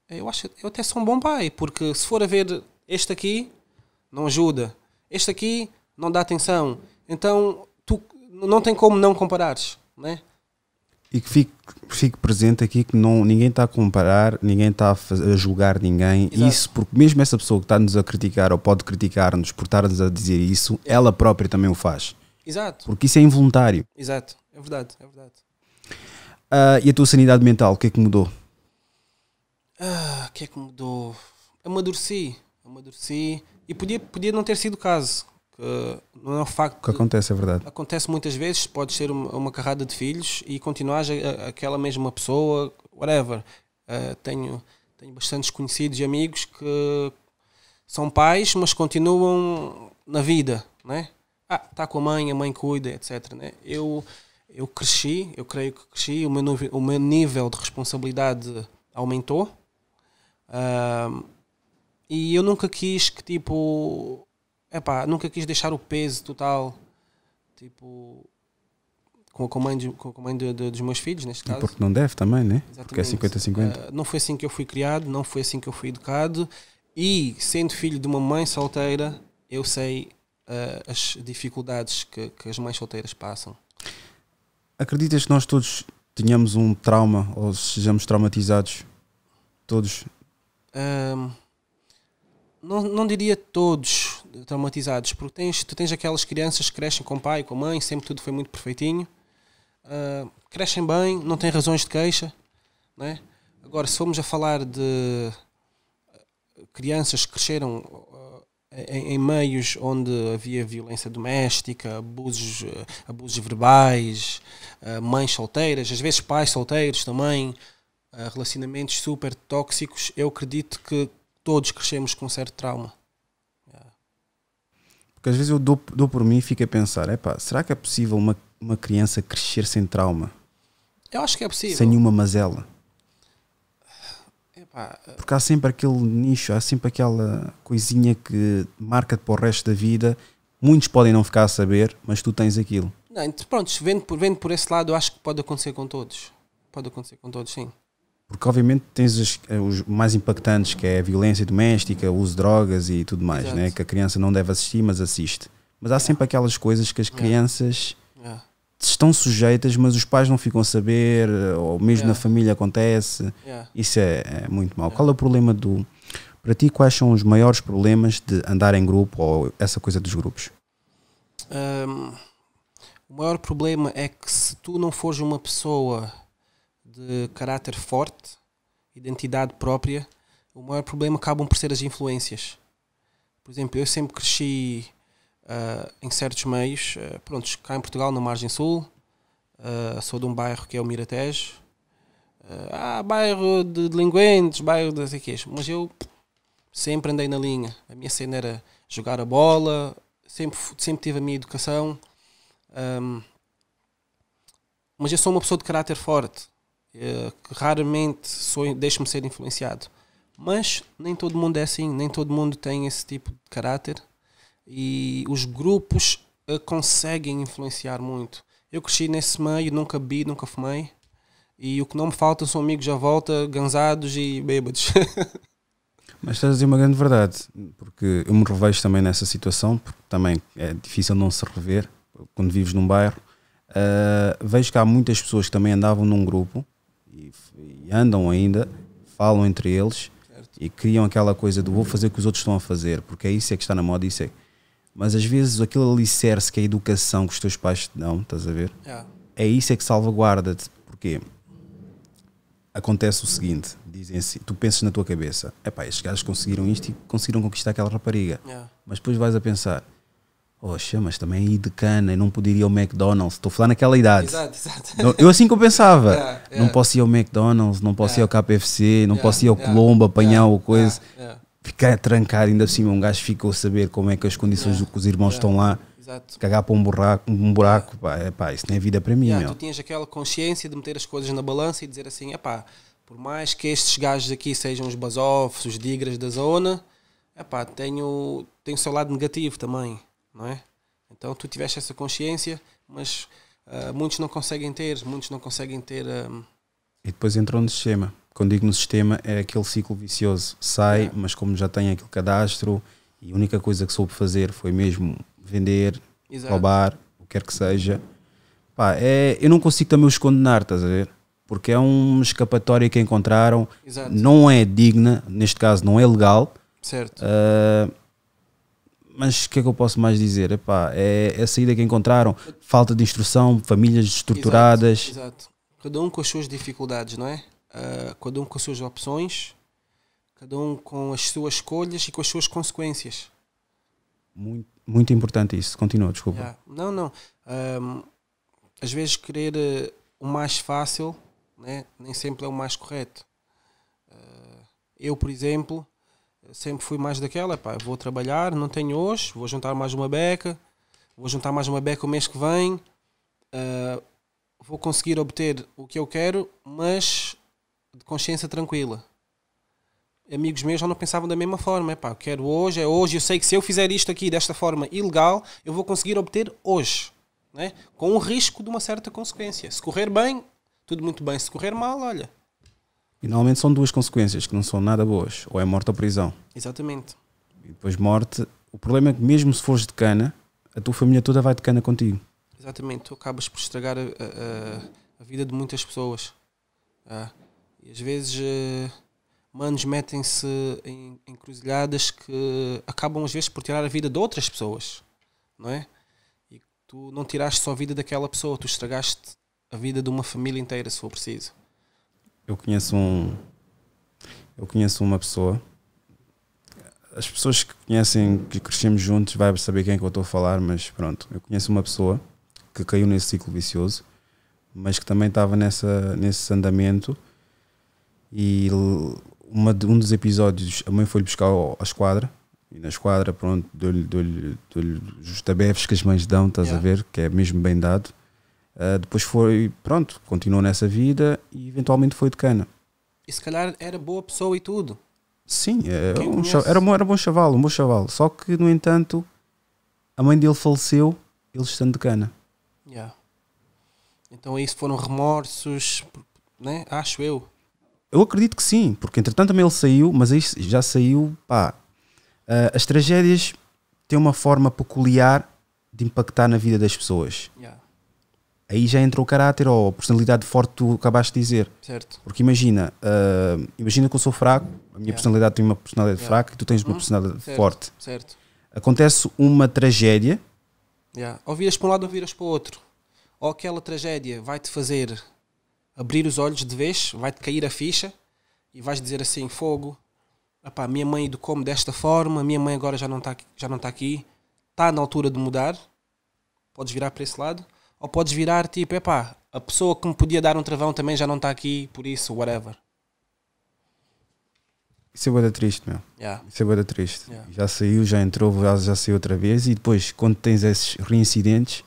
Speaker 1: eu até sou um bom pai, porque se for a ver, este aqui não ajuda, este aqui não dá atenção. Então, tu não tem como não comparares, né?
Speaker 2: E que fique presente aqui que ninguém está a comparar, ninguém está a julgar ninguém. Exato. Isso porque mesmo essa pessoa que está-nos a criticar ou pode criticar-nos por estar-nos a dizer isso, ela própria também o faz.
Speaker 1: Exato.
Speaker 2: Porque isso é involuntário.
Speaker 1: Exato, é verdade.
Speaker 2: E a tua sanidade mental, o que é que mudou?
Speaker 1: O que é que mudou? Amadureci e podia não ter sido o caso. Não é o facto
Speaker 2: que acontece, é verdade.
Speaker 1: Acontece muitas vezes, pode ser uma carrada de filhos e continuar aquela mesma pessoa, whatever. Tenho bastantes conhecidos e amigos que são pais, mas continuam na vida, né? Está com a mãe cuida, etc. Né? Eu cresci, eu creio que cresci, o meu nível de responsabilidade aumentou, e eu nunca quis que tipo... nunca quis deixar o peso total, tipo, com a mãe dos meus filhos, neste caso.
Speaker 2: E porque não deve também, né?
Speaker 1: Exatamente.
Speaker 2: Porque é 50-50.
Speaker 1: Não foi assim que eu fui criado, não foi assim que eu fui educado, e sendo filho de uma mãe solteira, eu sei as dificuldades que as mães solteiras passam.
Speaker 2: Acreditas que nós todos tenhamos um trauma ou sejamos traumatizados? Todos?
Speaker 1: Não diria todos traumatizados, porque tu tens aquelas crianças que crescem com o pai, com a mãe, sempre tudo foi muito perfeitinho, crescem bem, não têm razões de queixa, né? Agora, se formos a falar de crianças que cresceram em meios onde havia violência doméstica, abusos verbais, mães solteiras, às vezes pais solteiros também, relacionamentos super tóxicos, eu acredito que todos crescemos com um certo trauma.
Speaker 2: Porque às vezes eu dou por mim e fico a pensar, será que é possível uma criança crescer sem trauma?
Speaker 1: Eu acho que é possível.
Speaker 2: Sem nenhuma mazela? Porque há sempre aquele nicho, há sempre aquela coisinha que marca-te para o resto da vida. Muitos podem não ficar a saber, mas tu tens aquilo.
Speaker 1: Não, pronto, vendo por esse lado, eu acho que pode acontecer com todos. Pode acontecer com todos, sim. Porque
Speaker 2: obviamente tens os mais impactantes, que é a violência doméstica, o uso de drogas e tudo mais, né? Que a criança não deve assistir, mas assiste. Mas há sempre aquelas coisas que as crianças estão sujeitas, mas os pais não ficam a saber, ou mesmo na família acontece. Isso é muito mau. Qual é o problema para ti, quais são os maiores problemas de andar em grupo ou essa coisa dos grupos?
Speaker 1: O maior problema é que se tu não fores uma pessoa de caráter forte, identidade própria, o maior problema acabam por ser as influências. Por exemplo, eu sempre cresci em certos meios, cá em Portugal, na Margem Sul, sou de um bairro que é o Miratejo, Bairro de delinquentes, bairro de quês. Mas eu sempre andei na linha. A minha cena era jogar a bola, sempre tive a minha educação. Mas eu sou uma pessoa de caráter forte, que raramente deixo-me ser influenciado. Mas nem todo mundo é assim, nem todo mundo tem esse tipo de caráter. E os grupos conseguem influenciar muito. Eu cresci nesse meio, nunca bebi, nunca fumei. E o que não me falta são amigos à volta, gansados e bêbados.
Speaker 2: Mas estás a dizer uma grande verdade, porque eu me revejo também nessa situação, porque também é difícil não se rever quando vives num bairro. Vejo que há muitas pessoas que também andavam num grupo e andam ainda, falam entre eles, certo, e criam aquela coisa de vou fazer o que os outros estão a fazer, porque é isso que está na moda, isso é. Mas às vezes aquele alicerce que é a educação que os teus pais te dão, estás a ver? É isso que salvaguarda-te. Porquê? Acontece o seguinte, dizem assim, tu pensas na tua cabeça, estes gajos conseguiram isto e conseguiram conquistar aquela rapariga. Mas depois vais a pensar, oxa, mas também ir de cana e não poder ir ao McDonald's, estou a falar naquela idade.
Speaker 1: Exato.
Speaker 2: Não, eu assim que eu pensava, não posso ir ao McDonald's, não posso ir ao KFC, não posso ir ao Colombo apanhar ou coisa. Ficar trancado, ainda assim um gajo ficou a saber como é que as condições do que os irmãos estão lá. Exato. Cagar para um buraco, isso não é vida para mim.
Speaker 1: Tu tinhas aquela consciência de meter as coisas na balança e dizer assim, por mais que estes gajos aqui sejam os basófos, os digras da zona, tem o seu lado negativo também, não é? Então tu tiveste essa consciência, mas muitos não conseguem ter.
Speaker 2: E depois entram no sistema. Quando digo no sistema é aquele ciclo vicioso. Sai, mas como já tem aquele cadastro e a única coisa que soube fazer foi mesmo vender, roubar, o que quer que seja. Eu não consigo também os condenar, estás a ver? Porque é uma escapatória que encontraram. Exato. Não é digna, neste caso não é legal.
Speaker 1: Certo.
Speaker 2: Mas o que é que eu posso mais dizer? É a saída que encontraram. Falta de instrução, famílias destruturadas.
Speaker 1: Exato. Cada um com as suas dificuldades, não é? Cada um com as suas opções, cada um com as suas escolhas e com as suas consequências.
Speaker 2: Muito, muito importante isso. Continua, desculpa.
Speaker 1: Não. Às vezes querer o mais fácil, né, nem sempre é o mais correto. Eu, por exemplo, sempre fui mais daquela, vou trabalhar, não tenho hoje, vou juntar mais uma beca o mês que vem, vou conseguir obter o que eu quero, mas de consciência tranquila. Amigos meus já não pensavam da mesma forma. Eu quero hoje, é hoje. Eu sei que se eu fizer isto aqui desta forma ilegal, eu vou conseguir obter hoje, né? Com o risco de uma certa consequência. Se correr bem, tudo muito bem. Se correr mal, olha.
Speaker 2: E normalmente são duas consequências que não são nada boas. Ou é morte ou prisão.
Speaker 1: Exatamente.
Speaker 2: E depois morte. O problema é que mesmo se fores de cana, a tua família toda vai de cana contigo.
Speaker 1: Exatamente. Tu acabas por estragar a vida de muitas pessoas. E às vezes manos metem-se em encruzilhadas que acabam às vezes por tirar a vida de outras pessoas, não é? E tu não tiraste só a vida daquela pessoa, tu estragaste a vida de uma família inteira, se for preciso.
Speaker 2: Eu conheço uma pessoa, as pessoas que conhecem, que crescemos juntos, vai saber quem é que eu estou a falar, mas pronto, eu conheço uma pessoa que caiu nesse ciclo vicioso, mas que também estava nesse andamento. E um dos episódios, a mãe foi-lhe buscar à esquadra, e na esquadra, pronto, deu-lhe os tabefes que as mães dão, estás a ver, que é mesmo bem dado. Depois foi, pronto, continuou nessa vida e eventualmente foi de cana.
Speaker 1: E se calhar era boa pessoa e tudo.
Speaker 2: Sim, era um bom chaval, só que, no entanto, a mãe dele faleceu, ele estando de cana.
Speaker 1: Então isso foram remorsos, né? Acho eu.
Speaker 2: Eu acredito que sim, porque entretanto também ele saiu, mas aí já saiu, as tragédias têm uma forma peculiar de impactar na vida das pessoas. Aí já entra o caráter ou a personalidade forte que tu acabaste de dizer.
Speaker 1: Certo.
Speaker 2: Porque imagina que eu sou fraco, a minha personalidade tem uma personalidade fraca e tu tens uma personalidade forte.
Speaker 1: Certo.
Speaker 2: Acontece uma tragédia.
Speaker 1: Ou viras para um lado ou viras para o outro. Ou aquela tragédia vai-te fazer abrir os olhos de vez, vai-te cair a ficha e vais dizer assim, fogo, minha mãe educou-me desta forma, minha mãe agora já não está aqui, está na altura de mudar, podes virar para esse lado. ou podes virar tipo, epá, a pessoa que me podia dar um travão também já não está aqui, por isso, whatever.
Speaker 2: Isso é bué triste, meu.
Speaker 1: Yeah.
Speaker 2: Isso é bué triste.
Speaker 1: Yeah.
Speaker 2: Já saiu, já entrou, já saiu outra vez e depois, quando tens esses reincidentes,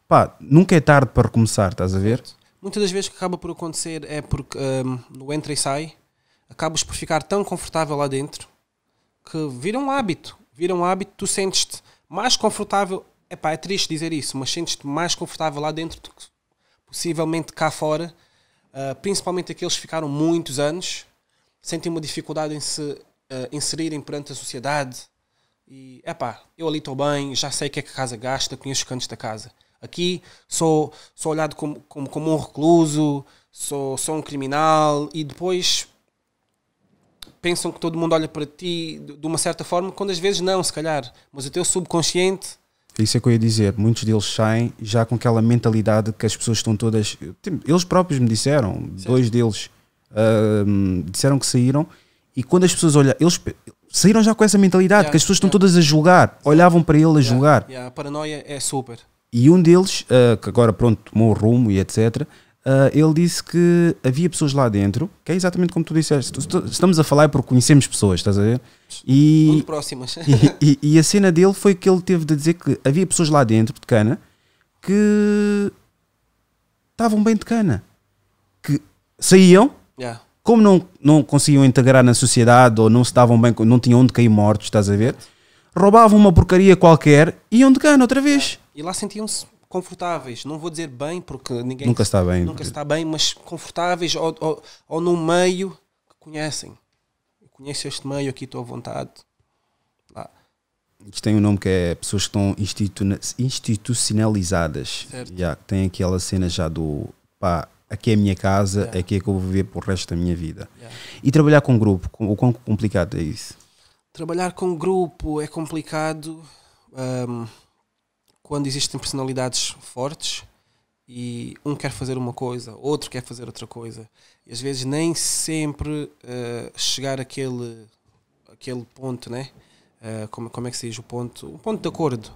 Speaker 2: pá, nunca é tarde para recomeçar, estás a ver?
Speaker 1: Muitas das vezes o que acaba por acontecer é porque no entra e sai, acabas por ficar tão confortável lá dentro que vira um hábito, tu sentes-te mais confortável, epá, é triste dizer isso, mas sentes-te mais confortável lá dentro do que possivelmente cá fora, principalmente aqueles que ficaram muitos anos, sentem uma dificuldade em se inserirem perante a sociedade e, epá, eu ali estou bem, já sei o que é que a casa gasta, conheço os cantos da casa. Aqui sou olhado como um recluso, sou um criminal e depois pensam que todo mundo olha para ti de uma certa forma, quando às vezes não, se calhar. Mas o teu subconsciente...
Speaker 2: Isso é o que eu ia dizer. Muitos deles saem já com aquela mentalidade que as pessoas estão todas... Eles próprios me disseram, certo. 2 deles disseram que saíram e quando as pessoas olham... Eles saíram já com essa mentalidade, que as pessoas estão todas a julgar. Olhavam para ele a julgar.
Speaker 1: A paranoia é super.
Speaker 2: E um deles, que agora pronto tomou o rumo e etc., ele disse que havia pessoas lá dentro, que é exatamente como tu disseste. Estamos a falar porque conhecemos pessoas, estás a ver?
Speaker 1: Muito próximas.
Speaker 2: E a cena dele foi que ele teve de dizer que havia pessoas lá dentro de cana que estavam bem de cana, que saíam, como não conseguiam integrar na sociedade ou não se davam bem, não tinham onde cair mortos, estás a ver? Roubavam uma porcaria qualquer e iam de cana outra vez.
Speaker 1: E lá sentiam-se confortáveis, não vou dizer bem porque ninguém
Speaker 2: nunca está bem,
Speaker 1: mas confortáveis ou num meio que conhecem. Eu conheço este meio, aqui estou à vontade. Lá.
Speaker 2: Isto tem um nome que é pessoas que estão institucionalizadas. Tem aquela cena já do pá, aqui é a minha casa, aqui é que eu vou viver para o resto da minha vida. E trabalhar com grupo, o quão complicado é isso?
Speaker 1: Trabalhar com grupo é complicado quando existem personalidades fortes e um quer fazer uma coisa, outro quer fazer outra coisa. E às vezes nem sempre chegar àquele ponto, né? Como é que se diz o ponto de acordo?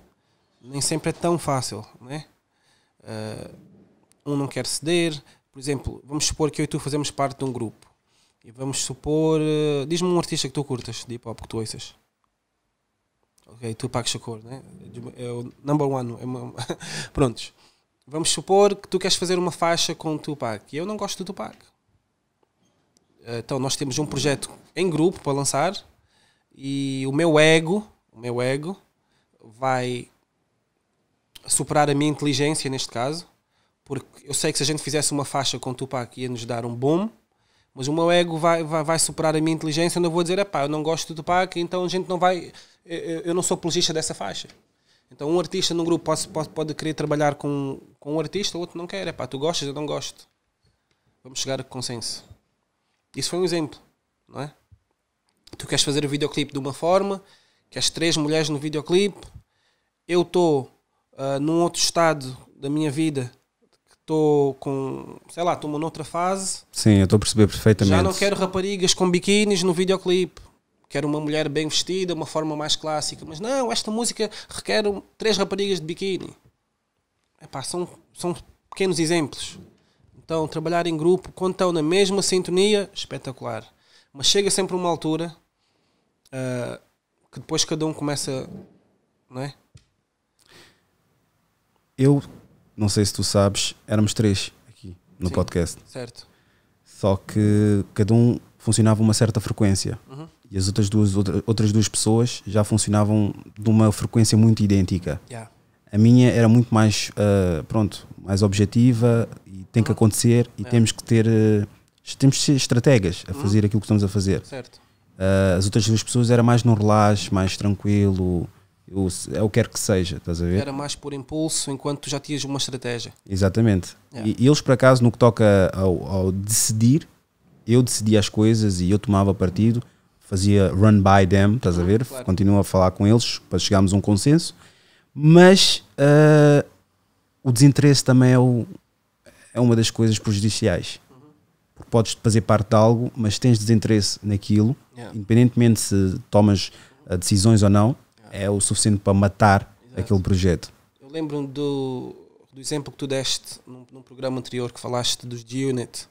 Speaker 1: Nem sempre é tão fácil, né? Um não quer ceder. Por exemplo, vamos supor que eu e tu fazemos parte de um grupo. E vamos supor... diz-me um artista que tu curtas, de hip-hop, que tu ouças. Ok, Tupac Shakur, né? É o number one. Prontos. Vamos supor que tu queres fazer uma faixa com o Tupac. E eu não gosto do Tupac. Então nós temos um projeto em grupo para lançar. E o meu ego vai superar a minha inteligência neste caso. Porque eu sei que se a gente fizesse uma faixa com o Tupac ia nos dar um boom. Mas o meu ego vai superar a minha inteligência. Eu não vou dizer, eu não gosto do Tupac, então a gente não vai... Eu não sou apologista dessa faixa. Então um artista num grupo pode querer trabalhar com um artista, o outro não quer. Tu gostas, eu não gosto. Vamos chegar a consenso. Isso foi um exemplo, não é? Tu queres fazer o videoclipe de uma forma, queres 3 mulheres no videoclipe, eu estou num outro estado da minha vida, estou com, sei lá, estou noutra fase.
Speaker 2: Sim, eu estou a perceber perfeitamente.
Speaker 1: Já não quero raparigas com biquínis no videoclipe. Quero uma mulher bem vestida, uma forma mais clássica. Mas não, esta música requer 3 raparigas de biquíni. São pequenos exemplos. Então, trabalhar em grupo, quando estão na mesma sintonia, espetacular. Mas chega sempre uma altura que depois cada um começa, não é?
Speaker 2: Eu, não sei se tu sabes, éramos 3 aqui no podcast.
Speaker 1: Certo.
Speaker 2: Só que cada um funcionava uma certa frequência.
Speaker 1: Uhum.
Speaker 2: E as outras duas pessoas já funcionavam de uma frequência muito idêntica. A minha era muito mais, mais objetiva e tem que acontecer e temos que ser estrategas a fazer aquilo que estamos a fazer.
Speaker 1: Certo.
Speaker 2: As outras 2 pessoas era mais no relaxo, mais tranquilo, eu quero que seja, estás a ver?
Speaker 1: Era mais por impulso, enquanto tu já tinhas uma estratégia.
Speaker 2: Exatamente. E eles, por acaso, no que toca ao decidir, eu decidia as coisas e eu tomava partido, fazia run by them, estás a ver? Claro. Continuo a falar com eles para chegarmos a um consenso, mas o desinteresse também é uma das coisas prejudiciais. Porque podes fazer parte de algo, mas tens desinteresse naquilo, independentemente se tomas decisões ou não, é o suficiente para matar aquele projeto.
Speaker 1: Eu lembro-me do do exemplo que tu deste num programa anterior, que falaste dos G-Unit,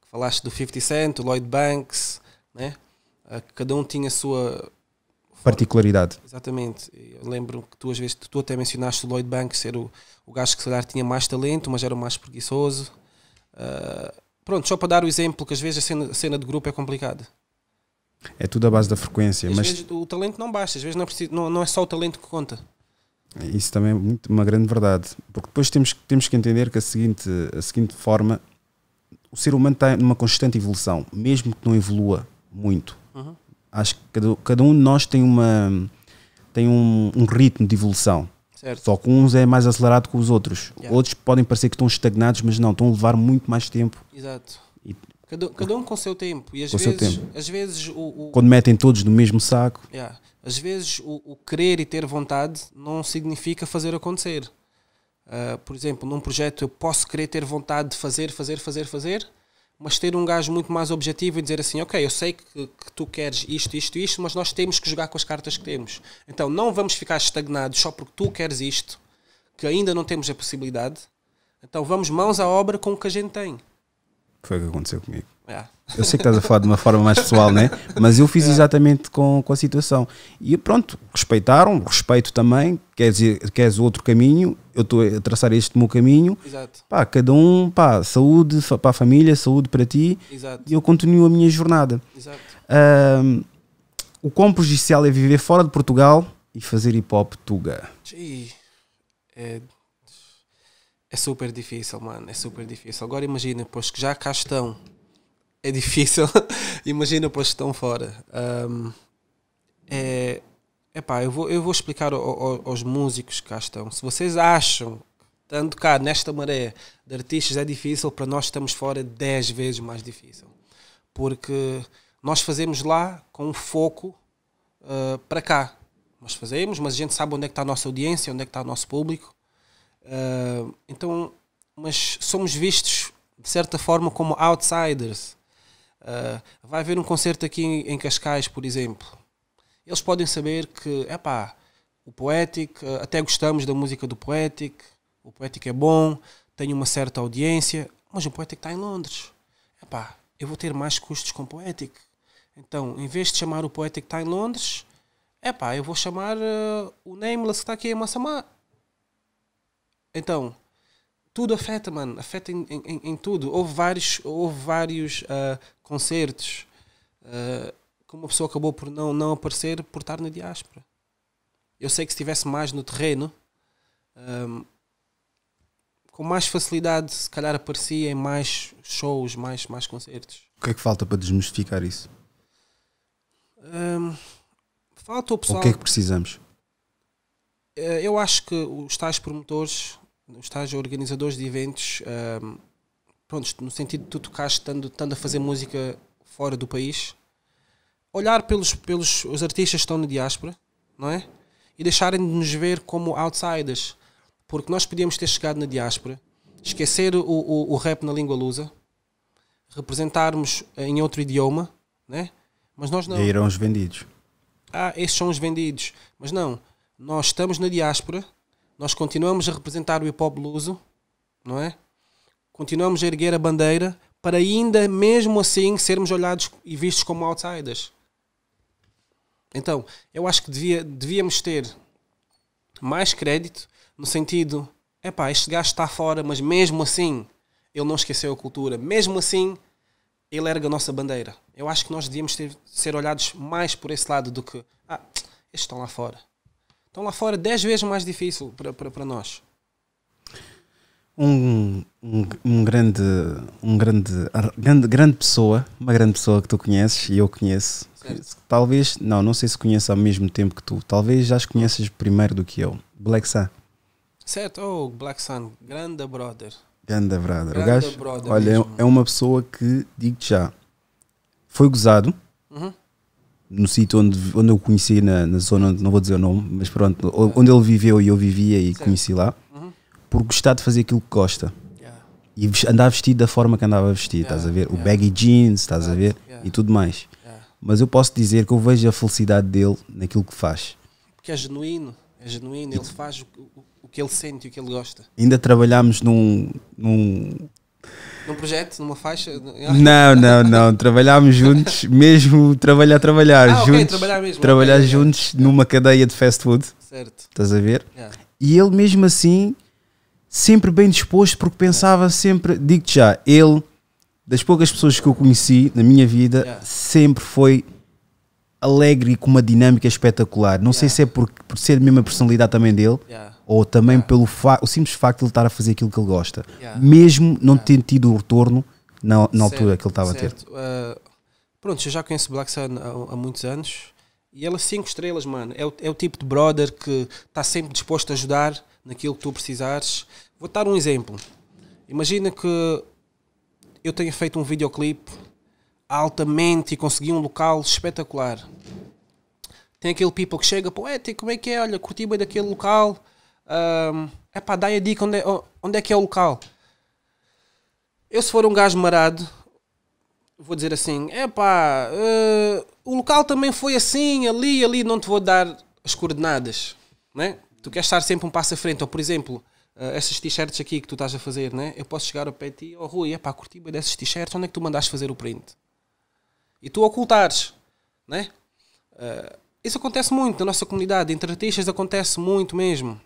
Speaker 1: que falaste do 50 Cent, do Lloyd Banks, né? Cada um tinha a sua
Speaker 2: particularidade.
Speaker 1: Exatamente. Eu lembro que tu às vezes tu até mencionaste o Lloyd Banks ser o gajo que se calhar tinha mais talento, mas era o mais preguiçoso. Pronto, só para dar o exemplo que às vezes a cena de grupo é complicada.
Speaker 2: É tudo à base da frequência.
Speaker 1: Às
Speaker 2: Mas
Speaker 1: vezes o talento não basta, às vezes não é só o talento que conta.
Speaker 2: isso também é uma grande verdade. Porque depois temos que entender que a seguinte forma, o ser humano está numa constante evolução, mesmo que não evolua muito.
Speaker 1: Uhum.
Speaker 2: Acho que cada um de nós tem um ritmo de evolução.
Speaker 1: Certo.
Speaker 2: Só que uns é mais acelerado que os outros.
Speaker 1: Yeah.
Speaker 2: Outros podem parecer que estão estagnados, mas não, estão a levar muito mais tempo.
Speaker 1: Exato.
Speaker 2: E
Speaker 1: Cada um com o seu tempo. E às vezes
Speaker 2: quando metem todos no mesmo saco.
Speaker 1: Yeah. Às vezes o querer e ter vontade não significa fazer acontecer. Por exemplo, num projeto eu posso querer ter vontade de fazer, mas ter um gajo muito mais objetivo e dizer assim, ok, eu sei que tu queres isto, mas nós temos que jogar com as cartas que temos. Então não vamos ficar estagnados só porque tu queres isto, que ainda não temos a possibilidade. Então vamos mãos à obra com o que a gente tem.
Speaker 2: Foi o que aconteceu comigo.
Speaker 1: Yeah.
Speaker 2: Eu sei que estás a falar de uma forma mais pessoal, né? Mas eu fiz exatamente com a situação. E pronto, respeito também. Queres outro caminho, eu estou a traçar este meu caminho.
Speaker 1: Exato.
Speaker 2: Pá, cada um, saúde para a família, saúde para ti.
Speaker 1: Exato.
Speaker 2: E eu continuo a minha jornada.
Speaker 1: Exato.
Speaker 2: O quão prejudicial é viver fora de Portugal e fazer hip hop tuga?
Speaker 1: É super difícil, mano. É super difícil. Agora imagina, pois que já cá estão. É difícil. Imagina, pois que estão fora. Eu vou explicar aos músicos que cá estão. Se vocês acham que estando cá nesta maré de artistas é difícil, para nós estamos fora 10 vezes mais difícil. Porque nós fazemos lá com um foco para cá. Nós fazemos, mas a gente sabe onde é que está a nossa audiência, onde é que está o nosso público. Mas somos vistos de certa forma como outsiders. Vai haver um concerto aqui em Cascais, por exemplo. Eles podem saber que o Poetic, até gostamos da música do Poetic, o Poetic é bom, tem uma certa audiência, mas o Poetic está em Londres. Eu vou ter mais custos com o Poetic. Então, em vez de chamar o Poetic que está em Londres, eu vou chamar o Nameless que está aqui em Massamá. Então, tudo afeta, mano. Afeta em tudo. Houve vários concertos que uma pessoa acabou por não aparecer por estar na diáspora. Eu sei que se estivesse mais no terreno, com mais facilidade, se calhar aparecia em mais shows, mais concertos.
Speaker 2: O que é que falta para desmistificar isso?
Speaker 1: Falta o pessoal...
Speaker 2: O que é que precisamos?
Speaker 1: Eu acho que os tais promotores, os tais organizadores de eventos, no sentido de tu tocares estando a fazer música fora do país, olhar pelos os artistas que estão na diáspora, não é? E deixarem de nos ver como outsiders. Porque nós podíamos ter chegado na diáspora, esquecer o rap na língua lusa, representarmos em outro idioma, né? Mas nós não.
Speaker 2: E irão os vendidos.
Speaker 1: Esses são os vendidos. Mas não. Nós estamos na diáspora, nós continuamos a representar o hip-hop luso, não é? Continuamos a erguer a bandeira para ainda, mesmo assim, sermos olhados e vistos como outsiders. Então, eu acho que devíamos ter mais crédito no sentido, este gajo está fora, mas mesmo assim ele não esqueceu a cultura. Mesmo assim, ele ergue a nossa bandeira. Eu acho que nós devíamos ser olhados mais por esse lado do que, estes estão lá fora. Estão lá fora 10 vezes mais difícil para nós.
Speaker 2: Grande pessoa, uma grande pessoa que tu conheces e eu conheço. Certo. Talvez, não sei se conheço ao mesmo tempo que tu. Talvez já as conheças primeiro do que eu. Black Sun.
Speaker 1: Certo, Black Sun, grande brother.
Speaker 2: Grande brother. O gajo, olha, é uma pessoa que, digo-te já, foi gozado. No sítio onde eu conheci, na zona, não vou dizer o nome, mas pronto, onde ele viveu e eu vivia e conheci lá, por gostar de fazer aquilo que gosta. E andar vestido da forma que andava vestido, estás a ver? O baggy jeans, estás a ver? E tudo mais. Mas eu posso dizer que eu vejo a felicidade dele naquilo que faz.
Speaker 1: Porque é genuíno. É genuíno, ele faz o que ele sente e o que ele gosta.
Speaker 2: Ainda trabalhámos num
Speaker 1: Num projeto, numa faixa?
Speaker 2: Não. Trabalhámos juntos, mesmo trabalhar
Speaker 1: ok,
Speaker 2: juntos.
Speaker 1: trabalhar mesmo.
Speaker 2: Trabalhar
Speaker 1: Ok,
Speaker 2: juntos numa cadeia de fast food.
Speaker 1: Certo.
Speaker 2: Estás a ver?
Speaker 1: Yeah.
Speaker 2: E ele mesmo assim, sempre bem disposto, porque pensava sempre, digo-te já, ele, das poucas pessoas que eu conheci na minha vida, sempre foi alegre e com uma dinâmica espetacular. Não sei se é por ser a mesma personalidade também dele, ou também pelo o simples facto de ele estar a fazer aquilo que ele gosta, mesmo não tendo tido o retorno na altura que ele estava a ter.
Speaker 1: Pronto, eu já conheço o Black Sun há muitos anos e ele é 5 estrelas, mano. É o tipo de brother que está sempre disposto a ajudar naquilo que tu precisares. Vou dar um exemplo. Imagina que eu tenha feito um videoclipe altamente e consegui um local espetacular. Tem aquele people que chega, pô, como é que é? Olha, curti bem daquele local. Dá aí a dica onde é que é o local. Eu, se for um gajo marado, vou dizer assim, o local também foi assim, ali, não te vou dar as coordenadas, né? Tu queres estar sempre um passo à frente, ou por exemplo, essas t-shirts aqui que tu estás a fazer, né? Eu posso chegar ao pé de ti, Rui, curti bem dessas t-shirts, onde é que tu mandaste fazer o print? E tu ocultares, né? Isso acontece muito na nossa comunidade, entre artistas acontece muito mesmo.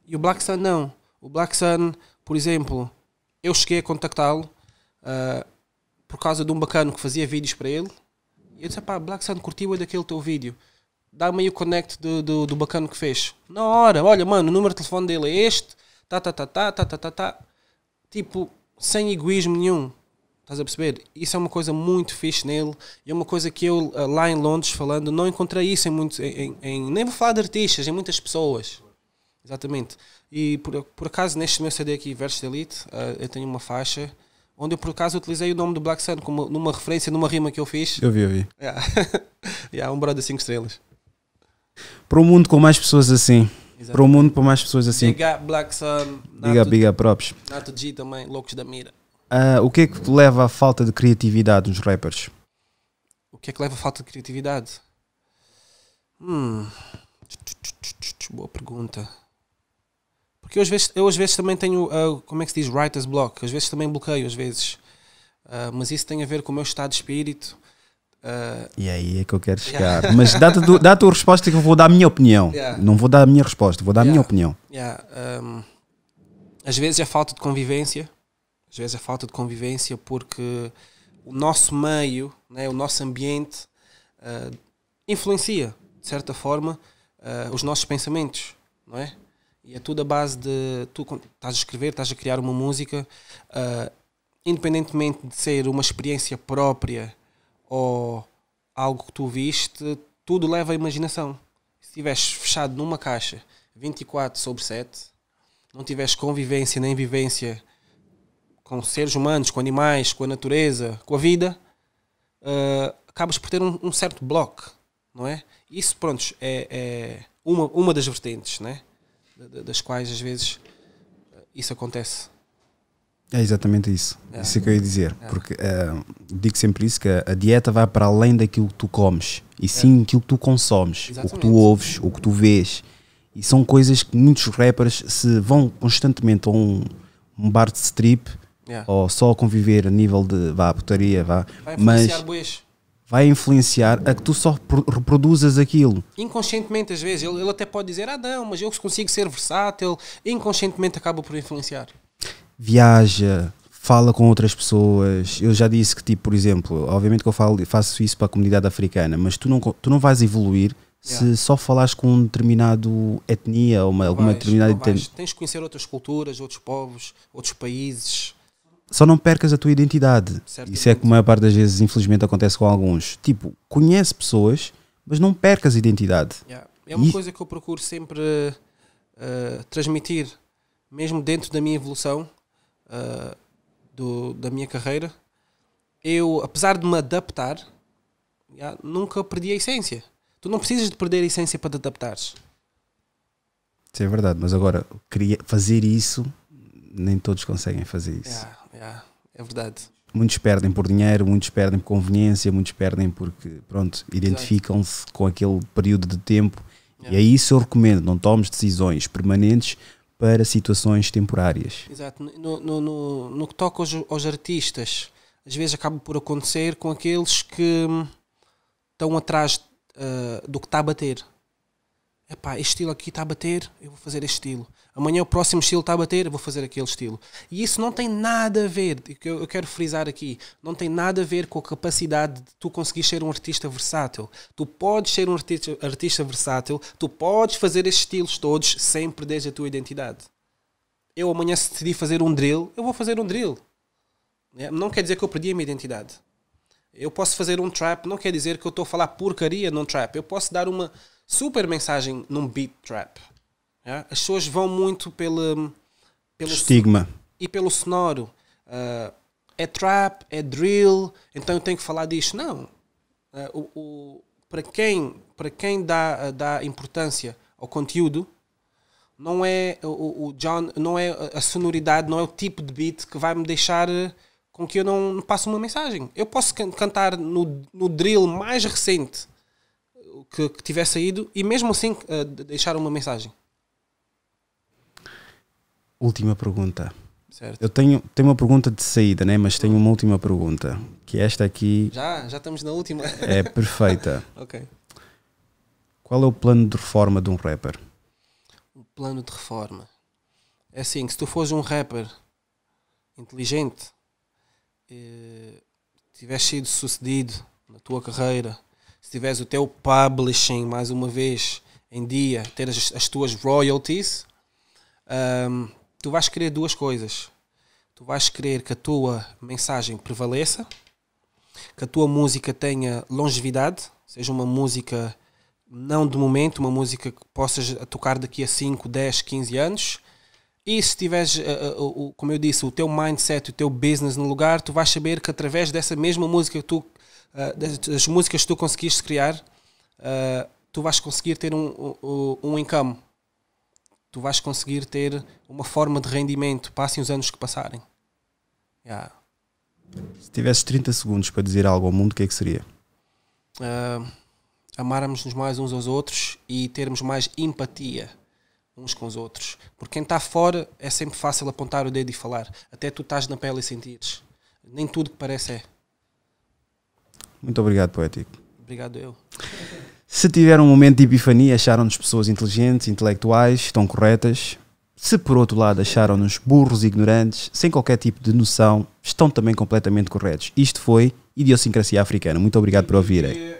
Speaker 1: E o Black Sun não. O Black Sun, por exemplo, eu cheguei a contactá-lo por causa de um bacano que fazia vídeos para ele. E eu disse, Black Sun, curtiu daquele teu vídeo. Dá-me aí o connect do bacano que fez. Na hora, olha, mano, o número de telefone dele é este. Tipo, sem egoísmo nenhum. Estás a perceber? Isso é uma coisa muito fixe nele. E é uma coisa que eu, lá em Londres, falando, não encontrei isso nem vou falar de artistas, em muitas pessoas. Exatamente. E por acaso, neste meu CD aqui, Versus Elite, eu tenho uma faixa onde eu por acaso utilizei o nome do Black Sun numa referência, numa rima que eu fiz.
Speaker 2: Eu vi.
Speaker 1: Um brother 5 estrelas.
Speaker 2: Para um mundo com mais pessoas assim. Exatamente. Para um mundo com mais pessoas assim.
Speaker 1: Big up, Black Sun.
Speaker 2: Big up, props.
Speaker 1: Nato G também, Loucos da Mira.
Speaker 2: O que é que te leva à falta de criatividade nos rappers?
Speaker 1: O que é que leva à falta de criatividade? Boa pergunta. Porque eu às vezes também tenho, como é que se diz, writer's block. Às vezes também bloqueio, às vezes. Mas isso tem a ver com o meu estado de espírito.
Speaker 2: E aí é que eu quero chegar. Mas dá a tua resposta que eu vou dar a minha opinião. Não vou dar a minha resposta, vou dar a minha opinião.
Speaker 1: Às vezes é falta de convivência. Porque o nosso meio, né, o nosso ambiente influencia, de certa forma, os nossos pensamentos, não é? E é tudo a base de... Tu estás a escrever, estás a criar uma música, independentemente de ser uma experiência própria ou algo que tu viste, tudo leva à imaginação. Se estiveres fechado numa caixa 24/7, não tiveres convivência nem vivência com seres humanos, com animais, com a natureza, com a vida, acabas por ter um certo bloco, não é? Isso, pronto, é uma das vertentes, né? Das quais às vezes isso acontece.
Speaker 2: É exatamente isso. Isso é que eu ia dizer. Porque digo sempre isso, que a dieta vai para além daquilo que tu comes, e sim aquilo que tu consomes. Exatamente. O que tu ouves, o que tu vês. E são coisas que muitos rappers se vão constantemente a um bar de strip, ou só a conviver a nível de putaria, vai influenciar, mas vai influenciar a que tu só reproduzas aquilo.
Speaker 1: Inconscientemente, às vezes, ele até pode dizer, não, mas eu consigo ser versátil, inconscientemente acaba por influenciar.
Speaker 2: Viaja, fala com outras pessoas. Eu já disse que, tipo, por exemplo, obviamente que eu faço isso para a comunidade africana, mas tu não vais evoluir se só falares com um determinado etnia ou alguma determinada...
Speaker 1: Tens que conhecer outras culturas, outros povos, outros países.
Speaker 2: Só não percas a tua identidade. Certamente. Isso é que a maior parte das vezes, infelizmente, acontece com alguns. Tipo, conhece pessoas, mas não percas a identidade.
Speaker 1: É uma coisa que eu procuro sempre transmitir, mesmo dentro da minha evolução, da minha carreira. Eu, apesar de me adaptar, nunca perdi a essência. Tu não precisas de perder a essência para te adaptares.
Speaker 2: Isso é verdade, mas agora, fazer isso, nem todos conseguem fazer isso.
Speaker 1: É verdade.
Speaker 2: Muitos perdem por dinheiro, muitos perdem por conveniência, muitos perdem porque, pronto, identificam-se com aquele período de tempo E é isso eu recomendo, não tomes decisões permanentes para situações temporárias.
Speaker 1: Exato. No que toca aos artistas, às vezes acaba por acontecer com aqueles que estão atrás do que está a bater. Epá, este estilo aqui está a bater, eu vou fazer este estilo. Amanhã o próximo estilo está a bater, eu vou fazer aquele estilo. E isso não tem nada a ver, eu quero frisar aqui, não tem nada a ver com a capacidade de tu conseguir ser um artista versátil. Tu podes ser um artista versátil, tu podes fazer estes estilos todos sem perderes a tua identidade. Eu amanhã, se decidi fazer um drill, eu vou fazer um drill. Não quer dizer que eu perdi a minha identidade. Eu posso fazer um trap, não quer dizer que eu estou a falar porcaria num trap. Eu posso dar uma super mensagem num beat trap. As pessoas vão muito pelo
Speaker 2: estigma
Speaker 1: e pelo sonoro. É trap, é drill, então eu tenho que falar disto. Não. Para quem dá importância ao conteúdo, não é não é a sonoridade, não é o tipo de beat que vai me deixar com que eu não passe uma mensagem. Eu posso cantar no drill mais recente que tiver saído e mesmo assim deixar uma mensagem.
Speaker 2: Última pergunta.
Speaker 1: Certo.
Speaker 2: Eu tenho uma pergunta de saída, né? Mas tenho uma última pergunta, que esta aqui...
Speaker 1: Já estamos na última.
Speaker 2: É perfeita.
Speaker 1: Ok.
Speaker 2: Qual é o plano de reforma de um rapper?
Speaker 1: O plano de reforma. É assim, que se tu fores um rapper inteligente, tiveres sido sucedido na tua carreira, se tiveres o teu publishing, mais uma vez, em dia, ter as tuas royalties, tu vais querer duas coisas. Tu vais querer que a tua mensagem prevaleça, que a tua música tenha longevidade, seja uma música não de momento, uma música que possas tocar daqui a 5, 10, 15 anos. E se tiveres, como eu disse, o teu mindset, o teu business no lugar, tu vais saber que através dessa mesma música que das músicas que tu conseguiste criar, tu vais conseguir ter um income. Tu vais conseguir ter uma forma de rendimento, passem os anos que passarem. Yeah.
Speaker 2: Se tivesses 30 segundos para dizer algo ao mundo, o que é que seria?
Speaker 1: Amarmos-nos mais uns aos outros e termos mais empatia uns com os outros. Porque quem está fora é sempre fácil apontar o dedo e falar. Até tu estás na pele e sentires. Nem tudo que parece é.
Speaker 2: Muito obrigado, Poético.
Speaker 1: Obrigado eu.
Speaker 2: Se tiveram um momento de epifania, acharam-nos pessoas inteligentes, intelectuais, estão corretas. Se por outro lado acharam-nos burros e ignorantes, sem qualquer tipo de noção, estão também completamente corretos. Isto foi Idiosincrasia Africana. Muito obrigado por ouvirem.